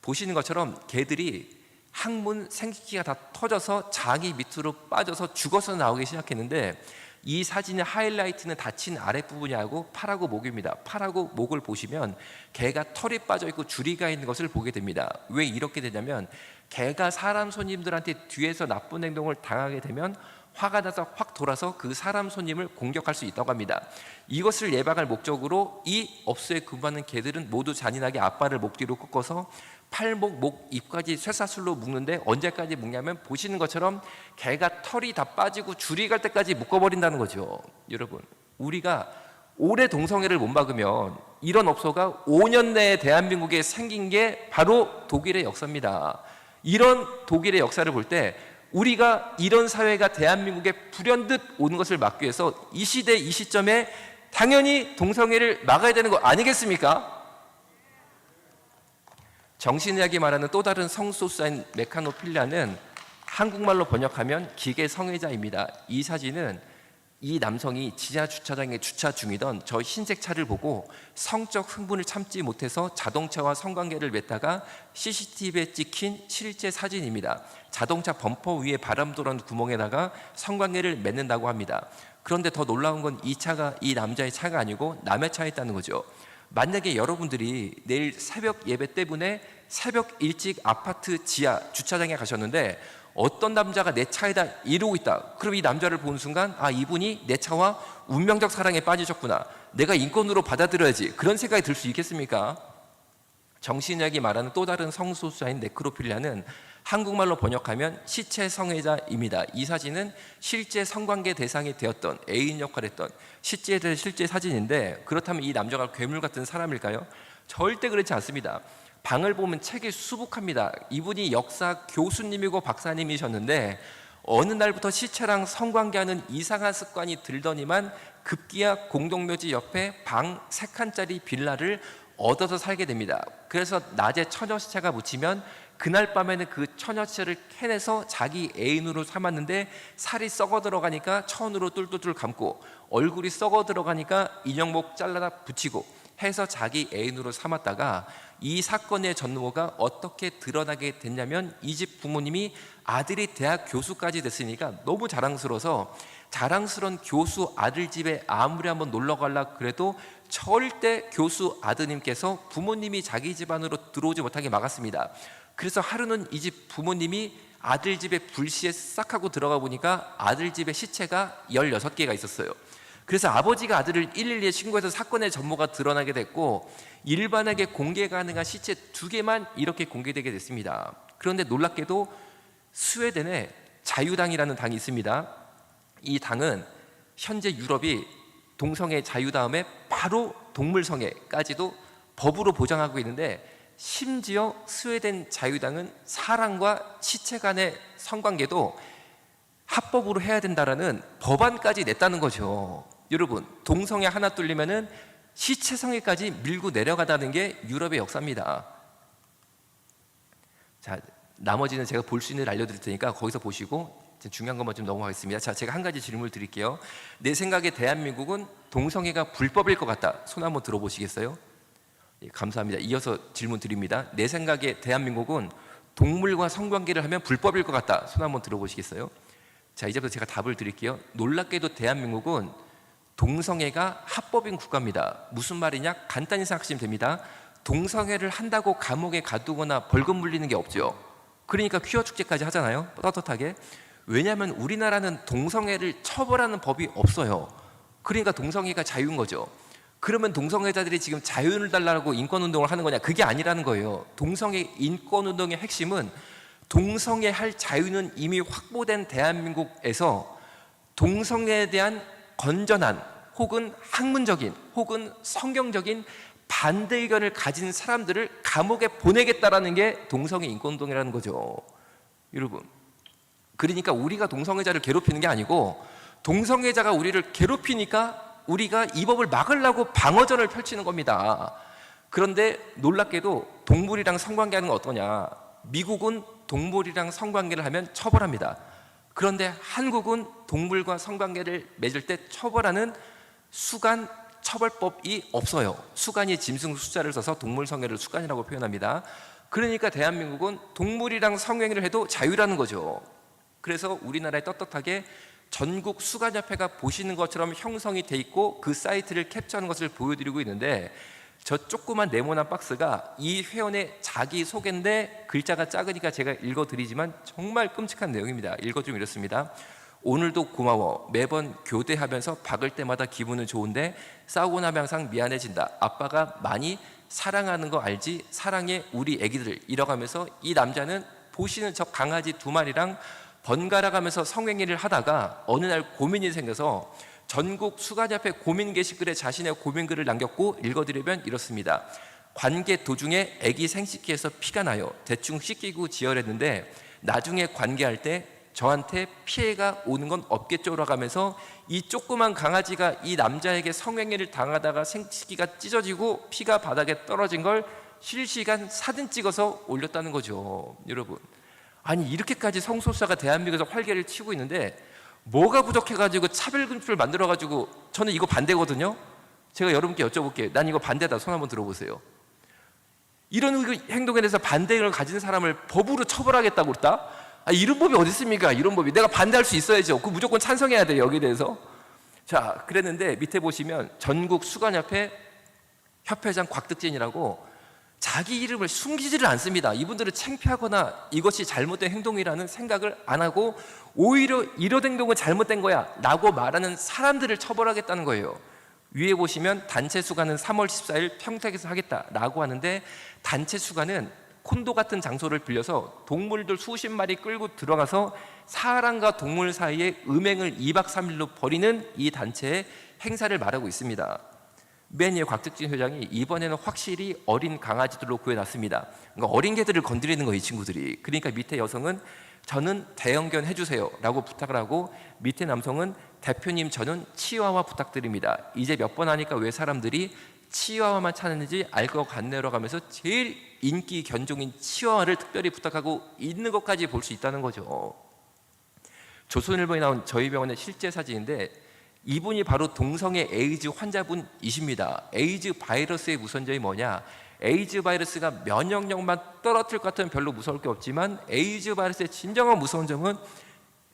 보시는 것처럼 개들이 항문 생식기가 다 터져서 장이 밑으로 빠져서 죽어서 나오기 시작했는데 이 사진의 하이라이트는 다친 아랫부분이 하고 팔하고 목입니다. 팔하고 목을 보시면 개가 털이 빠져 있고 줄이가 있는 것을 보게 됩니다. 왜 이렇게 되냐면 개가 사람 손님들한테 뒤에서 나쁜 행동을 당하게 되면 화가 나서 확 돌아서 그 사람 손님을 공격할 수 있다고 합니다. 이것을 예방할 목적으로 이 업소에 근무하는 개들은 모두 잔인하게 앞발을 목 뒤로 꺾어서 팔목, 목, 입까지 쇠사슬로 묶는데 언제까지 묶냐면 보시는 것처럼 개가 털이 다 빠지고 줄이 갈 때까지 묶어버린다는 거죠. 여러분, 우리가 올해 동성애를 못 막으면 이런 업소가 5년 내에 대한민국에 생긴 게 바로 독일의 역사입니다. 이런 독일의 역사를 볼 때 우리가 이런 사회가 대한민국에 불현듯 오는 것을 막기 위해서 이 시대 이 시점에 당연히 동성애를 막아야 되는 거 아니겠습니까? 정신의학이 말하는 또 다른 성소수자인 메카노필리아는 한국말로 번역하면 기계 성애자입니다. 이 사진은 이 남성이 지하 주차장에 주차 중이던 저 흰색 차를 보고 성적 흥분을 참지 못해서 자동차와 성관계를 맺다가 CCTV에 찍힌 실제 사진입니다. 자동차 범퍼 위에 바람 들어오는 구멍에다가 성관계를 맺는다고 합니다. 그런데 더 놀라운 건 이 차가 이 남자의 차가 아니고 남의 차에 있다는 거죠. 만약에 여러분들이 내일 새벽 예배 때문에 새벽 일찍 아파트 지하 주차장에 가셨는데 어떤 남자가 내 차에다 이러고 있다. 그럼 이 남자를 보는 순간 아, 이분이 내 차와 운명적 사랑에 빠지셨구나. 내가 인권으로 받아들여야지. 그런 생각이 들 수 있겠습니까? 정신의학이 말하는 또 다른 성소수자인 네크로필리아는 한국말로 번역하면 시체 성애자입니다. 이 사진은 실제 성관계 대상이 되었던 애인 역할을 했던 실제 사진인데, 그렇다면 이 남자가 괴물 같은 사람일까요? 절대 그렇지 않습니다. 방을 보면 책이 수북합니다. 이분이 역사 교수님이고 박사님이셨는데 어느 날부터 시체랑 성관계하는 이상한 습관이 들더니만 급기야 공동묘지 옆에 방 3칸짜리 빌라를 얻어서 살게 됩니다. 그래서 낮에 처녀 시체가 묻히면 그날 밤에는 그 처녀 시체를 캐내서 자기 애인으로 삼았는데 살이 썩어 들어가니까 천으로 뚫뚫뚫 감고 얼굴이 썩어 들어가니까 인형목 잘라다 붙이고 해서 자기 애인으로 삼았다가 이 사건의 전모가 어떻게 드러나게 됐냐면 이 집 부모님이 아들이 대학 교수까지 됐으니까 너무 자랑스러워서 자랑스러운 교수 아들 집에 아무리 한번 놀러 가려고 그래도 절대 교수 아드님께서 부모님이 자기 집안으로 들어오지 못하게 막았습니다. 그래서 하루는 이 집 부모님이 아들 집에 불시에 싹 하고 들어가 보니까 아들 집에 시체가 16개가 있었어요. 그래서 아버지가 아들을 112에 신고해서 사건의 전모가 드러나게 됐고 일반에게 공개 가능한 시체 2개만 이렇게 공개되게 됐습니다. 그런데 놀랍게도 스웨덴에 자유당이라는 당이 있습니다. 이 당은 현재 유럽이 동성애 자유 다음에 바로 동물성애까지도 법으로 보장하고 있는데, 심지어 스웨덴 자유당은 사람과 시체 간의 성관계도 합법으로 해야 된다라는 법안까지 냈다는 거죠. 여러분, 동성애 하나 뚫리면은 시체 성애까지 밀고 내려가다는 게 유럽의 역사입니다. 자, 나머지는 제가 볼 수 있는 일 알려드릴 테니까 거기서 보시고 중요한 것만 좀 넘어가겠습니다. 자, 제가 한 가지 질문을 드릴게요. 내 생각에 대한민국은 동성애가 불법일 것 같다. 손 한번 들어보시겠어요? 예, 감사합니다. 이어서 질문 드립니다. 내 생각에 대한민국은 동물과 성관계를 하면 불법일 것 같다. 손 한번 들어보시겠어요? 자, 이제부터 제가 답을 드릴게요. 놀랍게도 대한민국은 동성애가 합법인 국가입니다. 무슨 말이냐? 간단히 생각하시면 됩니다. 동성애를 한다고 감옥에 가두거나 벌금 물리는 게 없죠. 그러니까 퀴어 축제까지 하잖아요. 떳떳하게. 왜냐하면 우리나라는 동성애를 처벌하는 법이 없어요. 그러니까 동성애가 자유인 거죠. 그러면 동성애자들이 지금 자유를 달라고 인권운동을 하는 거냐? 그게 아니라는 거예요. 동성애 인권운동의 핵심은 동성애 할 자유는 이미 확보된 대한민국에서 동성애에 대한 건전한 혹은 학문적인 혹은 성경적인 반대 의견을 가진 사람들을 감옥에 보내겠다라는 게 동성애 인권운동이라는 거죠. 여러분, 그러니까 우리가 동성애자를 괴롭히는 게 아니고 동성애자가 우리를 괴롭히니까 우리가 이 법을 막으려고 방어전을 펼치는 겁니다. 그런데 놀랍게도 동물이랑 성관계하는 건 어떠냐? 미국은 동물이랑 성관계를 하면 처벌합니다. 그런데 한국은 동물과 성관계를 맺을 때 처벌하는 수간 처벌법이 없어요. 수간이 짐승 숫자를 써서 동물 성애를 수간이라고 표현합니다. 그러니까 대한민국은 동물이랑 성행위를 해도 자유라는 거죠. 그래서 우리나라에 떳떳하게 전국 수간협회가 보시는 것처럼 형성이 돼 있고 그 사이트를 캡처하는 것을 보여드리고 있는데, 저 조그만 네모난 박스가 이 회원의 자기소개인데 글자가 작으니까 제가 읽어드리지만 정말 끔찍한 내용입니다. 읽어주면 이렇습니다. 오늘도 고마워. 매번 교대하면서 박을 때마다 기분은 좋은데 싸우고 나면 항상 미안해진다. 아빠가 많이 사랑하는 거 알지? 사랑해 우리 애기들. 이러가면서 이 남자는 보시는 저 강아지 2마리랑 번갈아 가면서 성행위를 하다가 어느 날 고민이 생겨서 전국 수간협회 고민 게시글에 자신의 고민글을 남겼고 읽어드리면 이렇습니다. 관계 도중에 아기 생식기에서 피가 나요. 대충 씻기고 지혈했는데 나중에 관계할 때 저한테 피해가 오는 건 없겠죠라고 하면서 이 조그만 강아지가 이 남자에게 성행위를 당하다가 생식기가 찢어지고 피가 바닥에 떨어진 걸 실시간 사진 찍어서 올렸다는 거죠. 여러분, 아니 이렇게까지 성소수자가 대한민국에서 활개를 치고 있는데 뭐가 부족해가지고 차별금지를 만들어가지고, 저는 이거 반대거든요. 제가 여러분께 여쭤볼게요. 난 이거 반대다. 손 한번 들어보세요. 이런 행동에 대해서 반대를 가진 사람을 법으로 처벌하겠다고 그랬다? 이런 법이 어디 있습니까? 이런 법이. 내가 반대할 수 있어야죠. 그 무조건 찬성해야 돼요, 여기에 대해서. 자, 그랬는데 밑에 보시면 전국 수간협회 협회장 곽득진이라고 자기 이름을 숨기지를 않습니다. 이분들은 창피하거나 이것이 잘못된 행동이라는 생각을 안 하고 오히려 이런 행동은 잘못된 거야 라고 말하는 사람들을 처벌하겠다는 거예요. 위에 보시면 단체 수가는 3월 14일 평택에서 하겠다라고 하는데, 단체 수가는 콘도 같은 장소를 빌려서 동물들 수십 마리 끌고 들어가서 사람과 동물 사이에 음행을 2박 3일로 벌이는 이 단체의 행사를 말하고 있습니다. 맨 위에 곽득진 회장이 이번에는 확실히 어린 강아지들로 구해놨습니다. 그러니까 어린 개들을 건드리는 거예요, 이 친구들이. 그러니까 밑에 여성은 저는 대형견 해주세요 라고 부탁을 하고, 밑에 남성은 대표님 저는 치와와 부탁드립니다. 이제 몇 번 하니까 왜 사람들이 치와와만 찾는지 알 것 같네요 가면서 제일 인기 견종인 치와와를 특별히 부탁하고 있는 것까지 볼 수 있다는 거죠. 조선일보에 나온 저희 병원의 실제 사진인데, 이분이 바로 동성애 에이즈 환자분이십니다. 에이즈 바이러스의 무선점이 뭐냐? 에이즈 바이러스가 면역력만 떨어뜨릴 것 같으면 별로 무서울 게 없지만, 에이즈 바이러스의 진정한 무서운 점은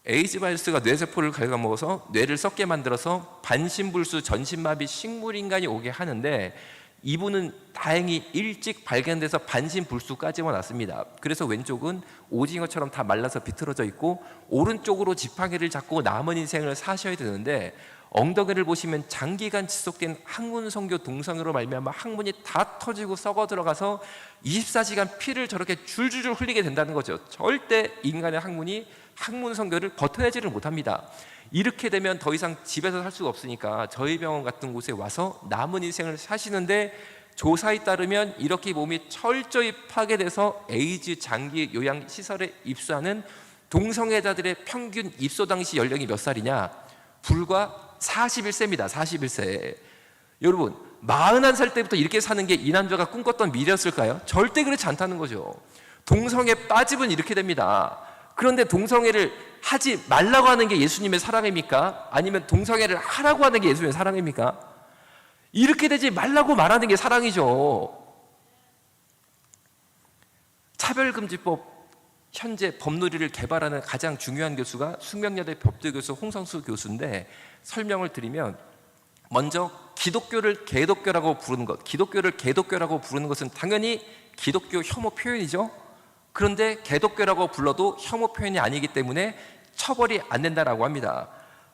에이즈 바이러스가 뇌세포를 갉아먹어서 뇌를 썩게 만들어서 반신불수, 전신마비, 식물인간이 오게 하는데, 이분은 다행히 일찍 발견돼서 반신불수까지만 왔습니다. 그래서 왼쪽은 오징어처럼 다 말라서 비틀어져 있고, 오른쪽으로 지팡이를 잡고 남은 인생을 사셔야 되는데, 엉덩이를 보시면 장기간 지속된 항문성교 동성애로 말미암아 항문이 다 터지고 썩어 들어가서 24시간 피를 저렇게 줄줄줄 흘리게 된다는 거죠. 절대 인간의 항문이 항문성교를 버텨내지를 못합니다. 이렇게 되면 더 이상 집에서 살 수가 없으니까 저희 병원 같은 곳에 와서 남은 인생을 사시는데, 조사에 따르면 이렇게 몸이 철저히 파괴돼서 에이즈 장기 요양 시설에 입소하는 동성애자들의 평균 입소 당시 연령이 몇 살이냐? 불과 41세입니다. 41세. 여러분, 41살 때부터 이렇게 사는 게 이 남자가 꿈꿨던 미래였을까요? 절대 그렇지 않다는 거죠. 동성애 빠지면 이렇게 됩니다. 그런데 동성애를 하지 말라고 하는 게 예수님의 사랑입니까? 아니면 동성애를 하라고 하는 게 예수님의 사랑입니까? 이렇게 되지 말라고 말하는 게 사랑이죠. 차별금지법 현재 법놀이를 개발하는 가장 중요한 교수가 숙명여대 법대 교수 홍성수 교수인데, 설명을 드리면, 먼저 기독교를 개독교라고 부르는 것, 기독교를 개독교라고 부르는 것은 당연히 기독교 혐오 표현이죠. 그런데 개독교라고 불러도 혐오 표현이 아니기 때문에 처벌이 안 된다라고 합니다.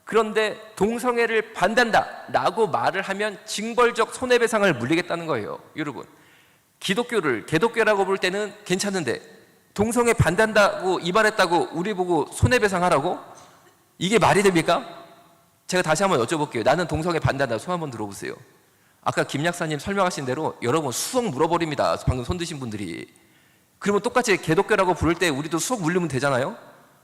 그런데 동성애를 반대한다 라고 말을 하면 징벌적 손해배상을 물리겠다는 거예요. 여러분, 기독교를 개독교라고 부를 때는 괜찮은데 동성애 반대한다고 이 말했다고 우리 보고 손해배상하라고? 이게 말이 됩니까? 제가 다시 한번 여쭤볼게요. 나는 동성애 반대한다. 손 한번 들어보세요. 아까 김 약사님 설명하신 대로 여러분 수억 물어버립니다. 방금 손 드신 분들이. 그러면 똑같이 개독교라고 부를 때 우리도 수억 물리면 되잖아요?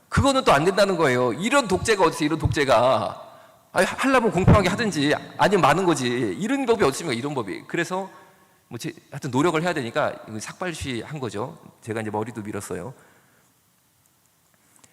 그거는 또 안 된다는 거예요. 이런 독재가 어디 있어요? 이런 독재가. 아니, 하려면 공평하게 하든지 아니면 많은 거지. 이런 법이 어디 있습니까? 이런 법이. 그래서 하여튼 노력을 해야 되니까 삭발시 한 거죠. 제가 이제 머리도 밀었어요.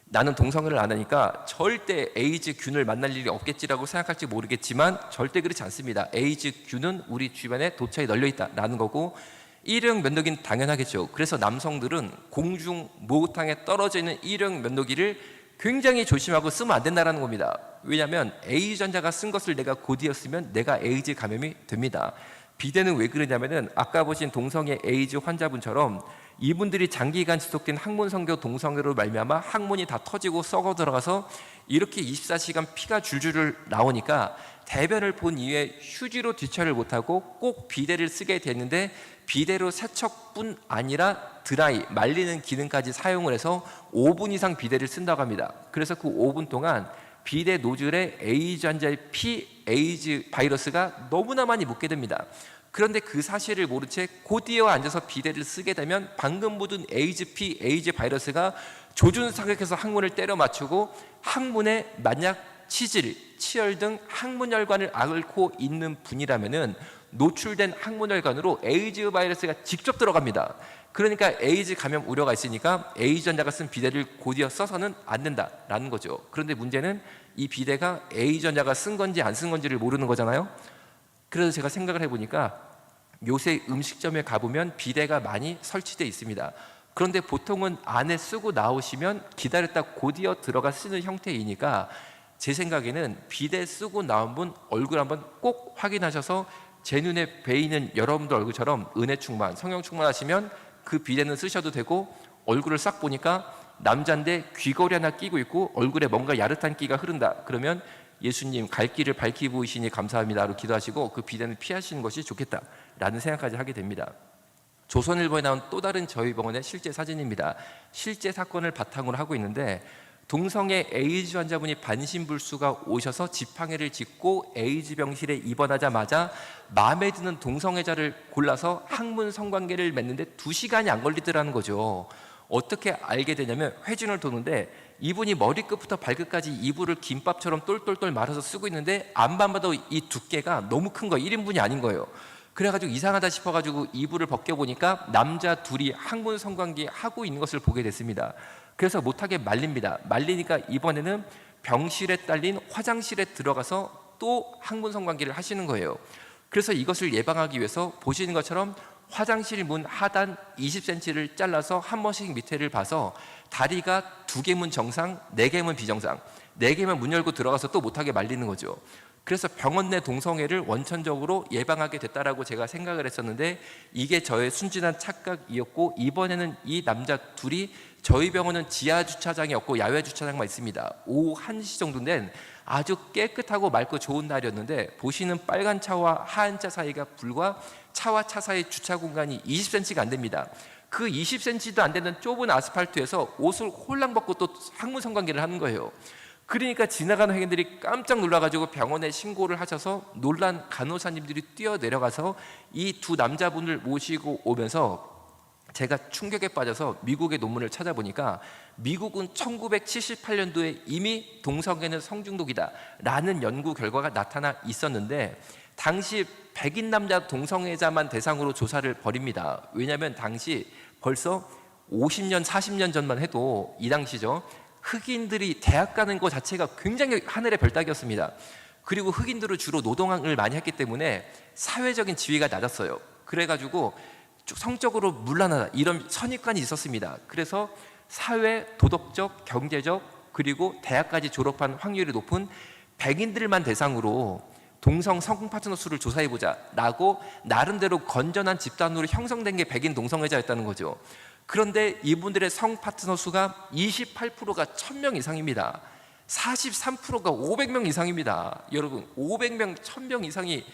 나는 동성애를 안 하니까 절대 에이즈 균을 만날 일이 없겠지라고 생각할지 모르겠지만 절대 그렇지 않습니다. 에이즈 균은 우리 주변에 도처에 널려 있다라는 거고, 일형 면도기는 당연하겠죠. 그래서 남성들은 공중 목욕탕에 떨어져 있는 일형 면도기를 굉장히 조심하고 쓰면 안 된다는 겁니다. 왜냐하면 에이즈 환자가 쓴 것을 내가 곧이었으면 내가 에이즈 감염이 됩니다. 비대는 왜 그러냐면은 아까 보신 동성애 에이즈 환자분처럼 이분들이 장기간 지속된 항문성교 동성애로 말미암아 항문이 다 터지고 썩어 들어가서 이렇게 24시간 피가 줄줄 나오니까 대변을 본 이후에 휴지로 뒤처리를 못하고 꼭 비데를 쓰게 됐는데, 비데로 세척뿐 아니라 드라이, 말리는 기능까지 사용을 해서 5분 이상 비데를 쓴다고 합니다. 그래서 그 5분 동안 비데 노즐에 에이즈 환자의 피, 에이즈 바이러스가 너무나 많이 묻게 됩니다. 그런데 그 사실을 모른 채 곧이어 앉아서 비데를 쓰게 되면 방금 묻은 에이즈 피, 에이즈 바이러스가 조준 사격해서 항문을 때려 맞추고 항문에 만약 치질, 치열 등 항문혈관을 앓고 있는 분이라면은 노출된 항문혈관으로 에이즈 바이러스가 직접 들어갑니다. 그러니까 에이즈 감염 우려가 있으니까 에이즈 환자가 쓴 비데를 곧이어 써서는 안 된다라는 거죠. 그런데 문제는 이 비데가 에이즈 환자가 쓴 건지 안 쓴 건지를 모르는 거잖아요. 그래서 제가 생각을 해보니까 요새 음식점에 가보면 비데가 많이 설치되어 있습니다. 그런데 보통은 안에 쓰고 나오시면 기다렸다 곧이어 들어가 쓰는 형태이니까 제 생각에는 비데 쓰고 나온 분 얼굴 한번 꼭 확인하셔서 제 눈에 베이는 여러분들 얼굴처럼 은혜 충만, 성령 충만하시면 그 비데는 쓰셔도 되고, 얼굴을 싹 보니까 남자인데 귀걸이 하나 끼고 있고 얼굴에 뭔가 야릇한 끼가 흐른다. 그러면 예수님 갈 길을 밝히 보이시니 감사합니다로 기도하시고 그 비데는 피하시는 것이 좋겠다라는 생각까지 하게 됩니다. 조선일보에 나온 또 다른 저희 병원의 실제 사진입니다. 실제 사건을 바탕으로 하고 있는데, 동성애 에이즈 환자분이 반신불수가 오셔서 지팡이를 짚고 에이즈 병실에 입원하자마자 마음에 드는 동성애자를 골라서 학문 성관계를 맺는데 2시간이 안 걸리더라는 거죠. 어떻게 알게 되냐면, 회진을 도는데 이분이 머리끝부터 발끝까지 이불을 김밥처럼 똘똘똘 말아서 쓰고 있는데 안만 봐도 이 두께가 너무 큰 거예요. 1인분이 아닌 거예요. 그래가지고 이상하다 싶어가지고 이불을 벗겨보니까 남자 둘이 학문 성관계 하고 있는 것을 보게 됐습니다. 그래서 못하게 말립니다. 말리니까 이번에는 병실에 딸린 화장실에 들어가서 또 학문 성관계를 하시는 거예요. 그래서 이것을 예방하기 위해서 보시는 것처럼 화장실 문 하단 20cm를 잘라서 한 번씩 밑에를 봐서 다리가 2개면 정상, 4개면 비정상, 4개면 문 열고 들어가서 또 못하게 말리는 거죠. 그래서 병원 내 동성애를 원천적으로 예방하게 됐다라고 제가 생각을 했었는데, 이게 저의 순진한 착각이었고, 이번에는 이 남자 둘이, 저희 병원은 지하 주차장이 없고 야외 주차장만 있습니다. 오후 1시 정도 된 아주 깨끗하고 맑고 좋은 날이었는데, 보시는 빨간 차와 하얀 차 사이가 불과 차와 차 사이 주차 공간이 20cm가 안 됩니다. 그 20cm도 안 되는 좁은 아스팔트에서 옷을 홀랑 벗고 또 학문 성관계를 하는 거예요. 그러니까 지나가는 행인들이 깜짝 놀라가지고 병원에 신고를 하셔서 놀란 간호사님들이 뛰어내려가서 이 2 남자분을 모시고 오면서 제가 충격에 빠져서 미국의 논문을 찾아보니까, 미국은 1978년도에 이미 동성애는 성중독이다 라는 연구 결과가 나타나 있었는데, 당시 백인 남자 동성애자만 대상으로 조사를 벌입니다. 왜냐하면 당시 벌써 50년, 40년 전만 해도, 이 당시죠, 흑인들이 대학 가는 것 자체가 굉장히 하늘의 별 따기였습니다. 그리고 흑인들은 주로 노동을 많이 했기 때문에 사회적인 지위가 낮았어요. 그래가지고 성적으로 문란하다 이런 선입관이 있었습니다. 그래서 사회, 도덕적, 경제적, 그리고 대학까지 졸업한 확률이 높은 백인들만 대상으로 동성 성공 파트너 수를 조사해보자 라고 나름대로 건전한 집단으로 형성된 게 백인 동성애자였다는 거죠. 그런데 이분들의 성 파트너 수가 28%가 1000명 이상입니다. 43%가 500명 이상입니다. 여러분, 500명, 1000명 이상이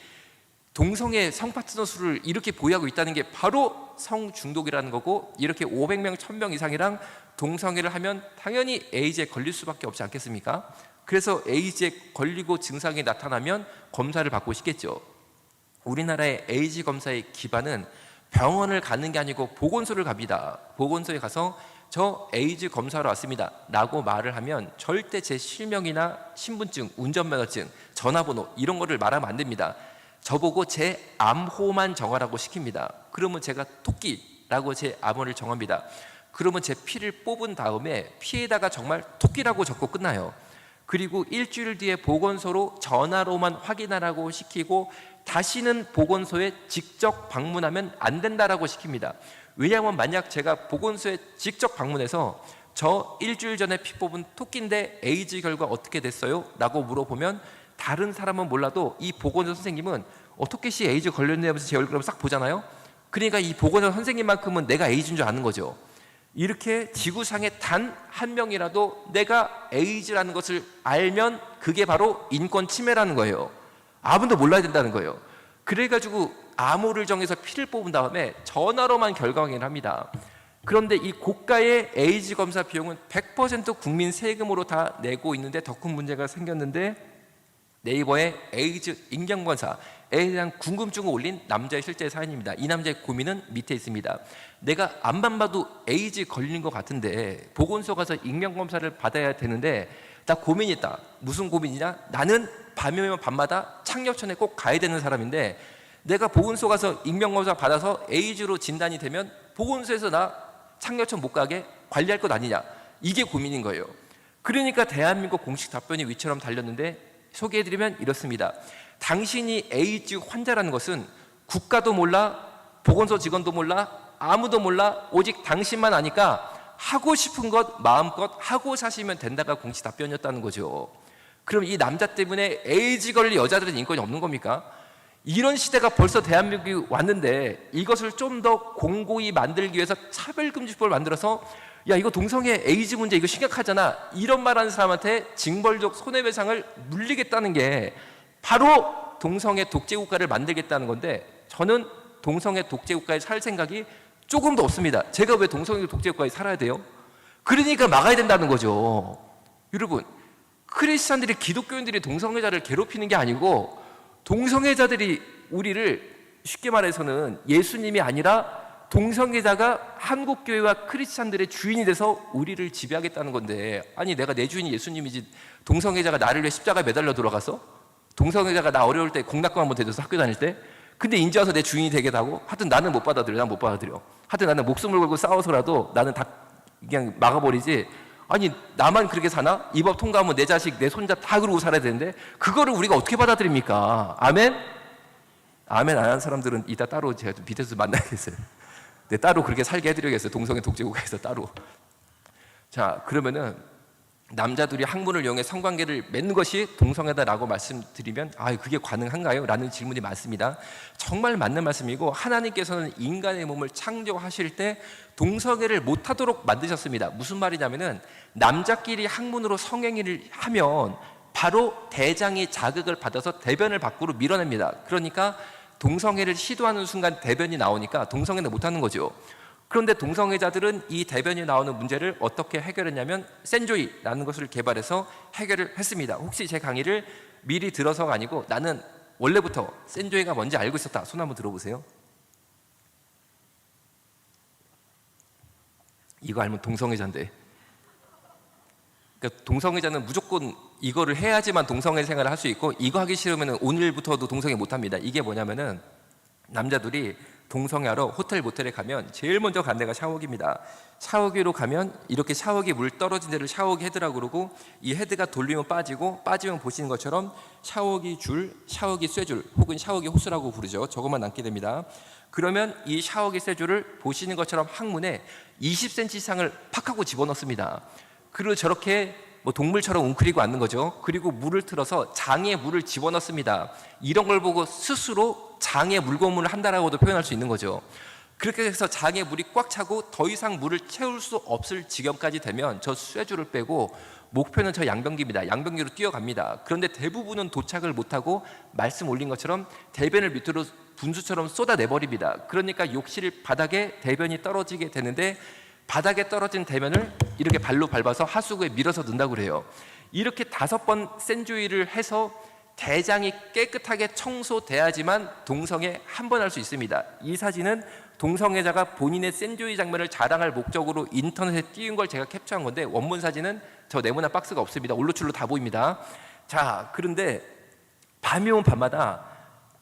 동성애 성 파트너 수를 이렇게 보유하고 있다는 게 바로 성중독이라는 거고, 이렇게 500명, 1000명 이상이랑 동성애를 하면 당연히 에이즈에 걸릴 수밖에 없지 않겠습니까? 그래서 에이즈에 걸리고 증상이 나타나면 검사를 받고 싶겠죠. 우리나라의 에이즈 검사의 기반은 병원을 가는 게 아니고 보건소를 갑니다. 보건소에 가서 저 에이즈 검사하러 왔습니다 라고 말을 하면 절대 제 실명이나 신분증, 운전면허증, 전화번호 이런 거를 말하면 안 됩니다. 저보고 제 암호만 정하라고 시킵니다. 그러면 제가 토끼라고 제 암호를 정합니다. 그러면 제 피를 뽑은 다음에 피에다가 정말 토끼라고 적고 끝나요. 그리고 일주일 뒤에 보건소로 전화로만 확인하라고 시키고, 다시는 보건소에 직접 방문하면 안 된다라고 시킵니다. 왜냐하면 만약 제가 보건소에 직접 방문해서 저 일주일 전에 피 뽑은 토끼인데 에이즈 결과 어떻게 됐어요? 라고 물어보면 다른 사람은 몰라도 이 보건소 선생님은 토끼씨 에이즈 걸렸네 하면서 제 얼굴을 싹 보잖아요. 그러니까 이 보건소 선생님만큼은 내가 에이즈인 줄 아는 거죠. 이렇게 지구상에 단 한 명이라도 내가 에이즈라는 것을 알면 그게 바로 인권 침해라는 거예요. 아무도 몰라야 된다는 거예요. 그래가지고 암호를 정해서 피를 뽑은 다음에 전화로만 결과 확인을 합니다. 그런데 이 고가의 에이즈 검사 비용은 100% 국민 세금으로 다 내고 있는데 더 큰 문제가 생겼는데, 네이버에 에이즈 인경검사에 대한 궁금증을 올린 남자의 실제 사연입니다. 이 남자의 고민은 밑에 있습니다. 내가 안만 봐도 에이즈 걸린 것 같은데 보건소 가서 인명검사를 받아야 되는데 나 고민이 있다. 무슨 고민이냐? 나는 밤이면 밤마다 창녀촌에 꼭 가야 되는 사람인데 내가 보건소 가서 인명검사 받아서 에이즈로 진단이 되면 보건소에서 나 창녀촌 못 가게 관리할 것 아니냐? 이게 고민인 거예요. 그러니까 대한민국 공식 답변이 위처럼 달렸는데, 소개해드리면 이렇습니다. 당신이 에이즈 환자라는 것은 국가도 몰라, 보건소 직원도 몰라, 아무도 몰라, 오직 당신만 아니까 하고 싶은 것 마음껏 하고 사시면 된다가 공식 답변이었다는 거죠. 그럼 이 남자 때문에 에이즈 걸린 여자들은 인권이 없는 겁니까? 이런 시대가 벌써 대한민국이 왔는데 이것을 좀 더 공고히 만들기 위해서 차별금지법을 만들어서 야 이거 동성애 에이즈 문제 이거 심각하잖아 이런 말하는 사람한테 징벌적 손해배상을 물리겠다는 게 바로 동성애 독재국가를 만들겠다는 건데 저는 동성애 독재국가에 살 생각이 조금도 없습니다. 제가 왜 동성애 독재국가에 살아야 돼요? 그러니까 막아야 된다는 거죠. 여러분 크리스찬들이 기독교인들이 동성애자를 괴롭히는 게 아니고 동성애자들이 우리를 쉽게 말해서는 예수님이 아니라 동성애자가 한국교회와 크리스찬들의 주인이 돼서 우리를 지배하겠다는 건데 아니 내가 내 주인이 예수님이지 동성애자가 나를 위해 십자가에 매달려 돌아가서 동성애자가 나 어려울 때 공락금 한번 대줘서 학교 다닐 때 근데 인제 와서 내 주인이 되겠다고? 하여튼 나는 못 받아들여. 난 못 받아들여. 하여튼 나는 목숨을 걸고 싸워서라도 나는 다 그냥 막아버리지. 아니 나만 그렇게 사나? 이 법 통과하면 내 자식 내 손자 다 그러고 살아야 되는데 그거를 우리가 어떻게 받아들입니까? 아멘? 아멘 안 하는 사람들은 이따 따로 제가 좀 밑에서 만나야겠어요. 네, 따로 그렇게 살게 해드려야겠어요. 동성애 독재국가에서 따로. 자 그러면은 남자들이 학문을 이용해 성관계를 맺는 것이 동성애다라고 말씀드리면 그게 가능한가요? 라는 질문이 많습니다. 정말 맞는 말씀이고 하나님께서는 인간의 몸을 창조하실 때 동성애를 못하도록 만드셨습니다. 무슨 말이냐면은 남자끼리 학문으로 성행위를 하면 바로 대장이 자극을 받아서 대변을 밖으로 밀어냅니다. 그러니까 동성애를 시도하는 순간 대변이 나오니까 동성애는 못하는 거죠. 그런데 동성애자들은 이 대변이 나오는 문제를 어떻게 해결했냐면 센조이라는 것을 개발해서 해결을 했습니다. 혹시 제 강의를 미리 들어서가 아니고 나는 원래부터 센조이가 뭔지 알고 있었다. 손 한번 들어보세요. 이거 알면 동성애자인데. 그러니까 동성애자는 무조건 이거를 해야지만 동성애 생활을 할 수 있고 이거 하기 싫으면 오늘부터도 동성애 못합니다. 이게 뭐냐면은 남자들이 동성애하러 호텔 모텔에 가면 제일 먼저 간 데가 샤워기입니다. 샤워기로 가면 이렇게 샤워기 물 떨어진 데를 샤워기 헤드라고 그러고 이 헤드가 돌리면 빠지고 빠지면 보시는 것처럼 샤워기 줄, 샤워기 쇠줄 혹은 샤워기 호스라고 부르죠. 저것만 남게 됩니다. 그러면 이 샤워기 쇠줄을 보시는 것처럼 항문에 20cm 이상을 팍 하고 집어넣습니다. 그리고 저렇게 동물처럼 웅크리고 앉는 거죠. 그리고 물을 틀어서 장에 물을 집어넣습니다. 이런 걸 보고 스스로 장에 물고문을 한다라고도 표현할 수 있는 거죠. 그렇게 해서 장에 물이 꽉 차고 더 이상 물을 채울 수 없을 지경까지 되면 저 쇠줄을 빼고 목표는 저 양변기입니다. 양변기로 뛰어갑니다. 그런데 대부분은 도착을 못하고 말씀 올린 것처럼 대변을 밑으로 분수처럼 쏟아내버립니다. 그러니까 욕실 바닥에 대변이 떨어지게 되는데 바닥에 떨어진 대변을 이렇게 발로 밟아서 하수구에 밀어서 넣는다고 그래요. 이렇게 5번 센조이를 해서 대장이 깨끗하게 청소돼야지만 동성애 한 번 할 수 있습니다. 이 사진은 동성애자가 본인의 센조이 장면을 자랑할 목적으로 인터넷에 띄운 걸 제가 캡처한 건데 원문 사진은 저 네모난 박스가 없습니다. 올로출로 다 보입니다. 자, 그런데 밤이 오면 밤마다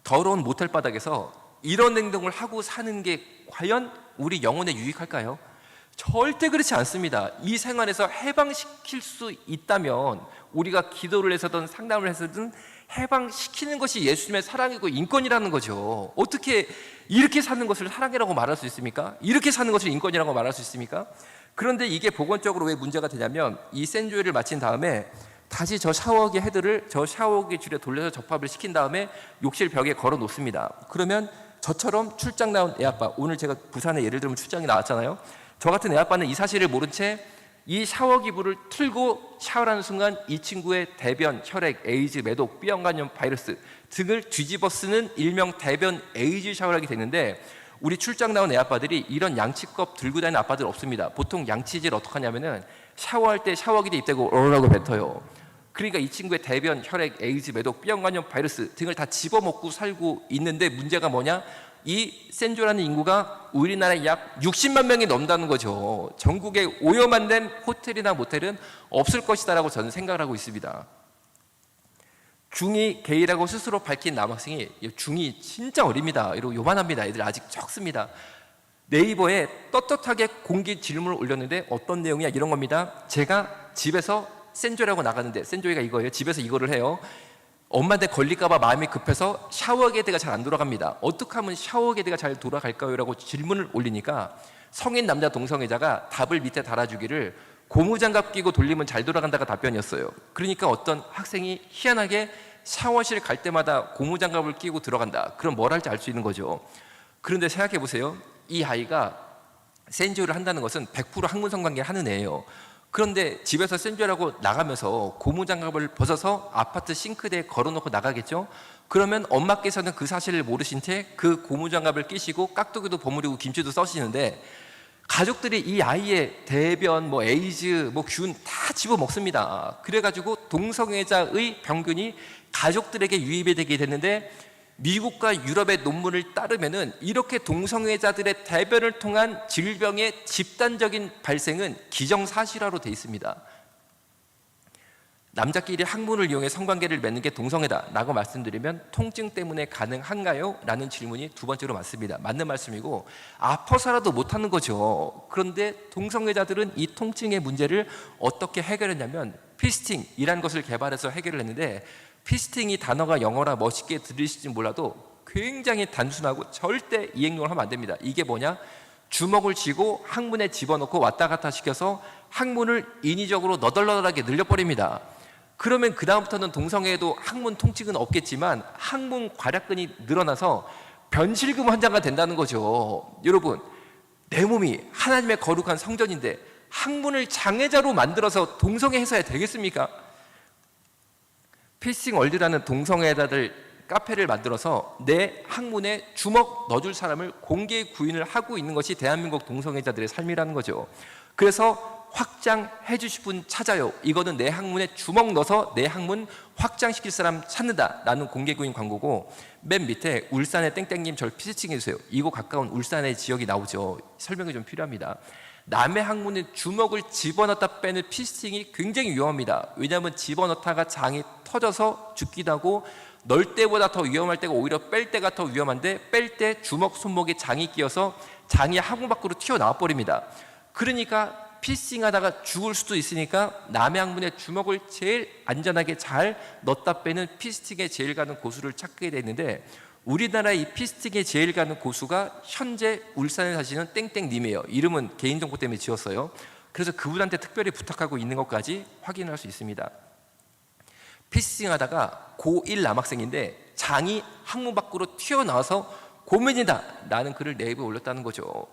더러운 모텔 바닥에서 이런 행동을 하고 사는 게 과연 우리 영혼에 유익할까요? 절대 그렇지 않습니다. 이 생활에서 해방시킬 수 있다면 우리가 기도를 해서든 상담을 해서든 해방시키는 것이 예수님의 사랑이고 인권이라는 거죠. 어떻게 이렇게 사는 것을 사랑이라고 말할 수 있습니까? 이렇게 사는 것을 인권이라고 말할 수 있습니까? 그런데 이게 복원적으로 왜 문제가 되냐면 이 센조이를 마친 다음에 다시 저 샤워기 헤드를 저 샤워기 줄에 돌려서 접합을 시킨 다음에 욕실 벽에 걸어 놓습니다. 그러면 저처럼 출장 나온 애아빠, 오늘 제가 부산에 예를 들면 출장이 나왔잖아요. 저 같은 애아빠는 이 사실을 모른 채 이 샤워기 불을 틀고 샤워하는 순간 이 친구의 대변, 혈액, 에이즈, 매독, B형 간염 바이러스 등을 뒤집어 쓰는 일명 대변 에이즈 샤워를 하게 되는데 우리 출장 나온 애아빠들이 이런 양치컵 들고 다니는 아빠들 없습니다. 보통 양치질 어떻게 하냐면은 샤워할 때 샤워기도 입대고 어라고 뱉어요. 그러니까 이 친구의 대변, 혈액, 에이즈, 매독, B형 간염 바이러스 등을 다 집어먹고 살고 있는데 문제가 뭐냐? 이 센조라는 인구가 우리나라에 약 60만 명이 넘는다는 거죠. 전국에 오염안 된 호텔이나 모텔은 없을 것이다라고 저는 생각을 하고 있습니다. 중2 게이라고 스스로 밝힌 남학생이 중2 진짜 어립니다. 이러고 요만합니다. 애들 아직 적습니다. 네이버에 떳떳하게 공개 질문을 올렸는데 어떤 내용이야? 이런 겁니다. 제가 집에서 센조라고 나가는데 센조이가 이거예요. 집에서 이거를 해요. 엄마한테 걸릴까봐 마음이 급해서 샤워기 헤드가 잘 안 돌아갑니다. 어떻게 하면 샤워기 헤드가 잘 돌아갈까요? 라고 질문을 올리니까 성인 남자 동성애자가 답을 밑에 달아주기를 고무장갑 끼고 돌리면 잘 돌아간다가 답변이었어요. 그러니까 어떤 학생이 희한하게 샤워실 갈 때마다 고무장갑을 끼고 들어간다. 그럼 뭘 할지 알 수 있는 거죠. 그런데 생각해 보세요. 이 아이가 센조를 한다는 것은 100% 학문 성관계를 하는 애예요. 그런데 집에서 센조라고 나가면서 고무장갑을 벗어서 아파트 싱크대에 걸어놓고 나가겠죠. 그러면 엄마께서는 그 사실을 모르신 채 그 고무장갑을 끼시고 깍두기도 버무리고 김치도 써시는데, 가족들이 이 아이의 대변, 에이즈, 균 다 집어먹습니다. 그래가지고 동성애자의 병균이 가족들에게 유입이 되게 됐는데, 미국과 유럽의 논문을 따르면은 이렇게 동성애자들의 대변을 통한 질병의 집단적인 발생은 기정사실화로 돼 있습니다. 남자끼리 학문을 이용해 성관계를 맺는 게 동성애다라고 말씀드리면 통증 때문에 가능한가요? 라는 질문이 두 번째로 맞습니다. 맞는 말씀이고, 아파서라도 못하는 거죠. 그런데 동성애자들은 이 통증의 문제를 어떻게 해결했냐면 피스팅이라는 것을 개발해서 해결을 했는데, 피스팅이 단어가 영어라 멋있게 들리실지 몰라도 굉장히 단순하고 절대 이행용을 하면 안 됩니다. 이게 뭐냐? 주먹을 쥐고 항문에 집어넣고 왔다 갔다 시켜서 항문을 인위적으로 너덜너덜하게 늘려버립니다. 그러면 그 다음부터는 동성애에도 항문 통증은 없겠지만 항문 괄약근이 늘어나서 변실금 환자가 된다는 거죠. 여러분, 내 몸이 하나님의 거룩한 성전인데 항문을 장애자로 만들어서 동성애 해서야 되겠습니까? 피싱 월드라는 동성애자들 카페를 만들어서 내 항문에 주먹 넣어줄 사람을 공개 구인을 하고 있는 것이 대한민국 동성애자들의 삶이라는 거죠. 그래서 확장해 주실 분 찾아요. 이거는 내 항문에 주먹 넣어서 내 항문 확장시킬 사람 찾는다라는 공개 구인 광고고, 맨 밑에 울산의 땡땡님 절 피스팅해 주세요. 이거 가까운 울산의 지역이 나오죠. 설명이 좀 필요합니다. 남의 항문에 주먹을 집어넣다 빼는 피스팅이 굉장히 위험합니다. 왜냐하면 집어넣다가 장이 터져서 죽기도 하고, 넣을 때보다 더 위험할 때가 오히려 뺄 때가 더 위험한데, 뺄 때 주먹 손목에 장이 끼어서 장이 항문 밖으로 튀어나와 버립니다. 그러니까 피싱하다가 죽을 수도 있으니까 남의 항문에 주먹을 제일 안전하게 잘 넣었다 빼는 피스팅에 제일 가는 고수를 찾게 됐는데, 우리나라의 이 피스팅에 제일 가는 고수가 현재 울산에 사시는 땡땡님이에요. 이름은 개인정보 때문에 지었어요. 그래서 그분한테 특별히 부탁하고 있는 것까지 확인할 수 있습니다. 피스팅하다가 고1 남학생인데 장이 항문 밖으로 튀어나와서 고민이다 라는 글을 네이버에 올렸다는 거죠.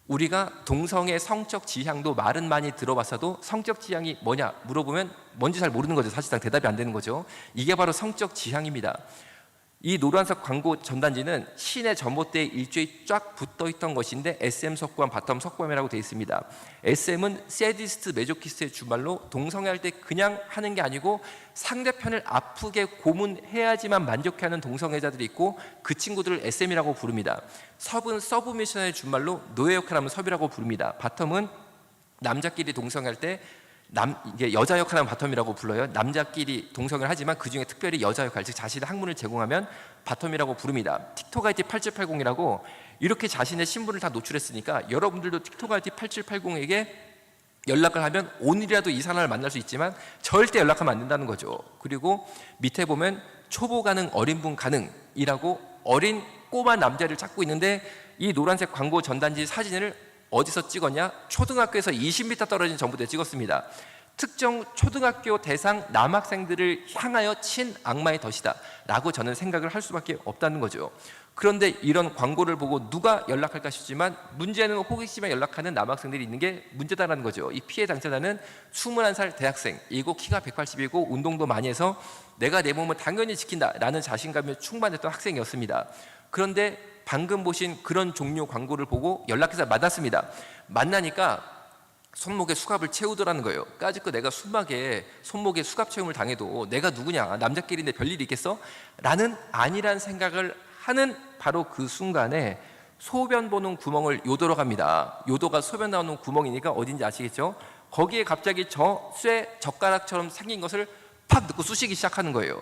우리가 동성애 성적 지향도 말은 많이 들어봤어도 성적 지향이 뭐냐 물어보면 뭔지 잘 모르는 거죠. 사실상 대답이 안 되는 거죠. 이게 바로 성적 지향입니다. 이 노란색 광고 전단지는 시내 전봇대에 일주일 쫙 붙어 있던 것인데 SM 석고함, 바텀 석고함이라고 되어 있습니다. SM은 세디스트 메조키스트의 주말로 동성애할 때 그냥 하는 게 아니고 상대편을 아프게 고문해야지만 만족해하는 동성애자들이 있고, 그 친구들을 SM이라고 부릅니다. 섭은 서브미션의 주말로 노예 역할하면 섭이라고 부릅니다. 바텀은 남자끼리 동성애할 때 이게 여자 역할하면 바텀이라고 불러요. 남자끼리 동성을 하지만 그 중에 특별히 여자 역할, 즉 자신의 학문을 제공하면 바텀이라고 부릅니다. 틱톡 IT 8780이라고 이렇게 자신의 신분을 다 노출했으니까 여러분들도 틱톡 IT 8780에게 연락을 하면 오늘이라도 이 사람을 만날 수 있지만 절대 연락하면 안 된다는 거죠. 그리고 밑에 보면 초보 가능, 어린 분 가능이라고 어린 꼬마 남자를 찾고 있는데, 이 노란색 광고 전단지 사진을 어디서 찍었냐? 초등학교에서 20m 떨어진 전부대에 찍었습니다. 특정 초등학교 대상 남학생들을 향하여 친 악마의 덫이다 라고 저는 생각을 할 수밖에 없다는 거죠. 그런데 이런 광고를 보고 누가 연락할까 싶지만 문제는 호기심에 연락하는 남학생들이 있는 게 문제다라는 거죠. 이 피해 당사자는 21살 대학생이고 키가 180이고 운동도 많이 해서 내가 내 몸을 당연히 지킨다라는 자신감이 충만했던 학생이었습니다. 그런데 방금 보신 그런 종류 광고를 보고 연락해서 만났습니다. 만나니까 손목에 수갑을 채우더라는 거예요. 까짓거 내가 손목에 수갑 채움을 당해도 내가 누구냐, 남자끼리인데 별일이 있겠어? 라는 아니란 생각을 하는 바로 그 순간에 소변 보는 구멍을 요도로 갑니다. 요도가 소변 나오는 구멍이니까 어딘지 아시겠죠? 거기에 갑자기 쇠 젓가락처럼 생긴 것을 팍 넣고 쑤시기 시작하는 거예요.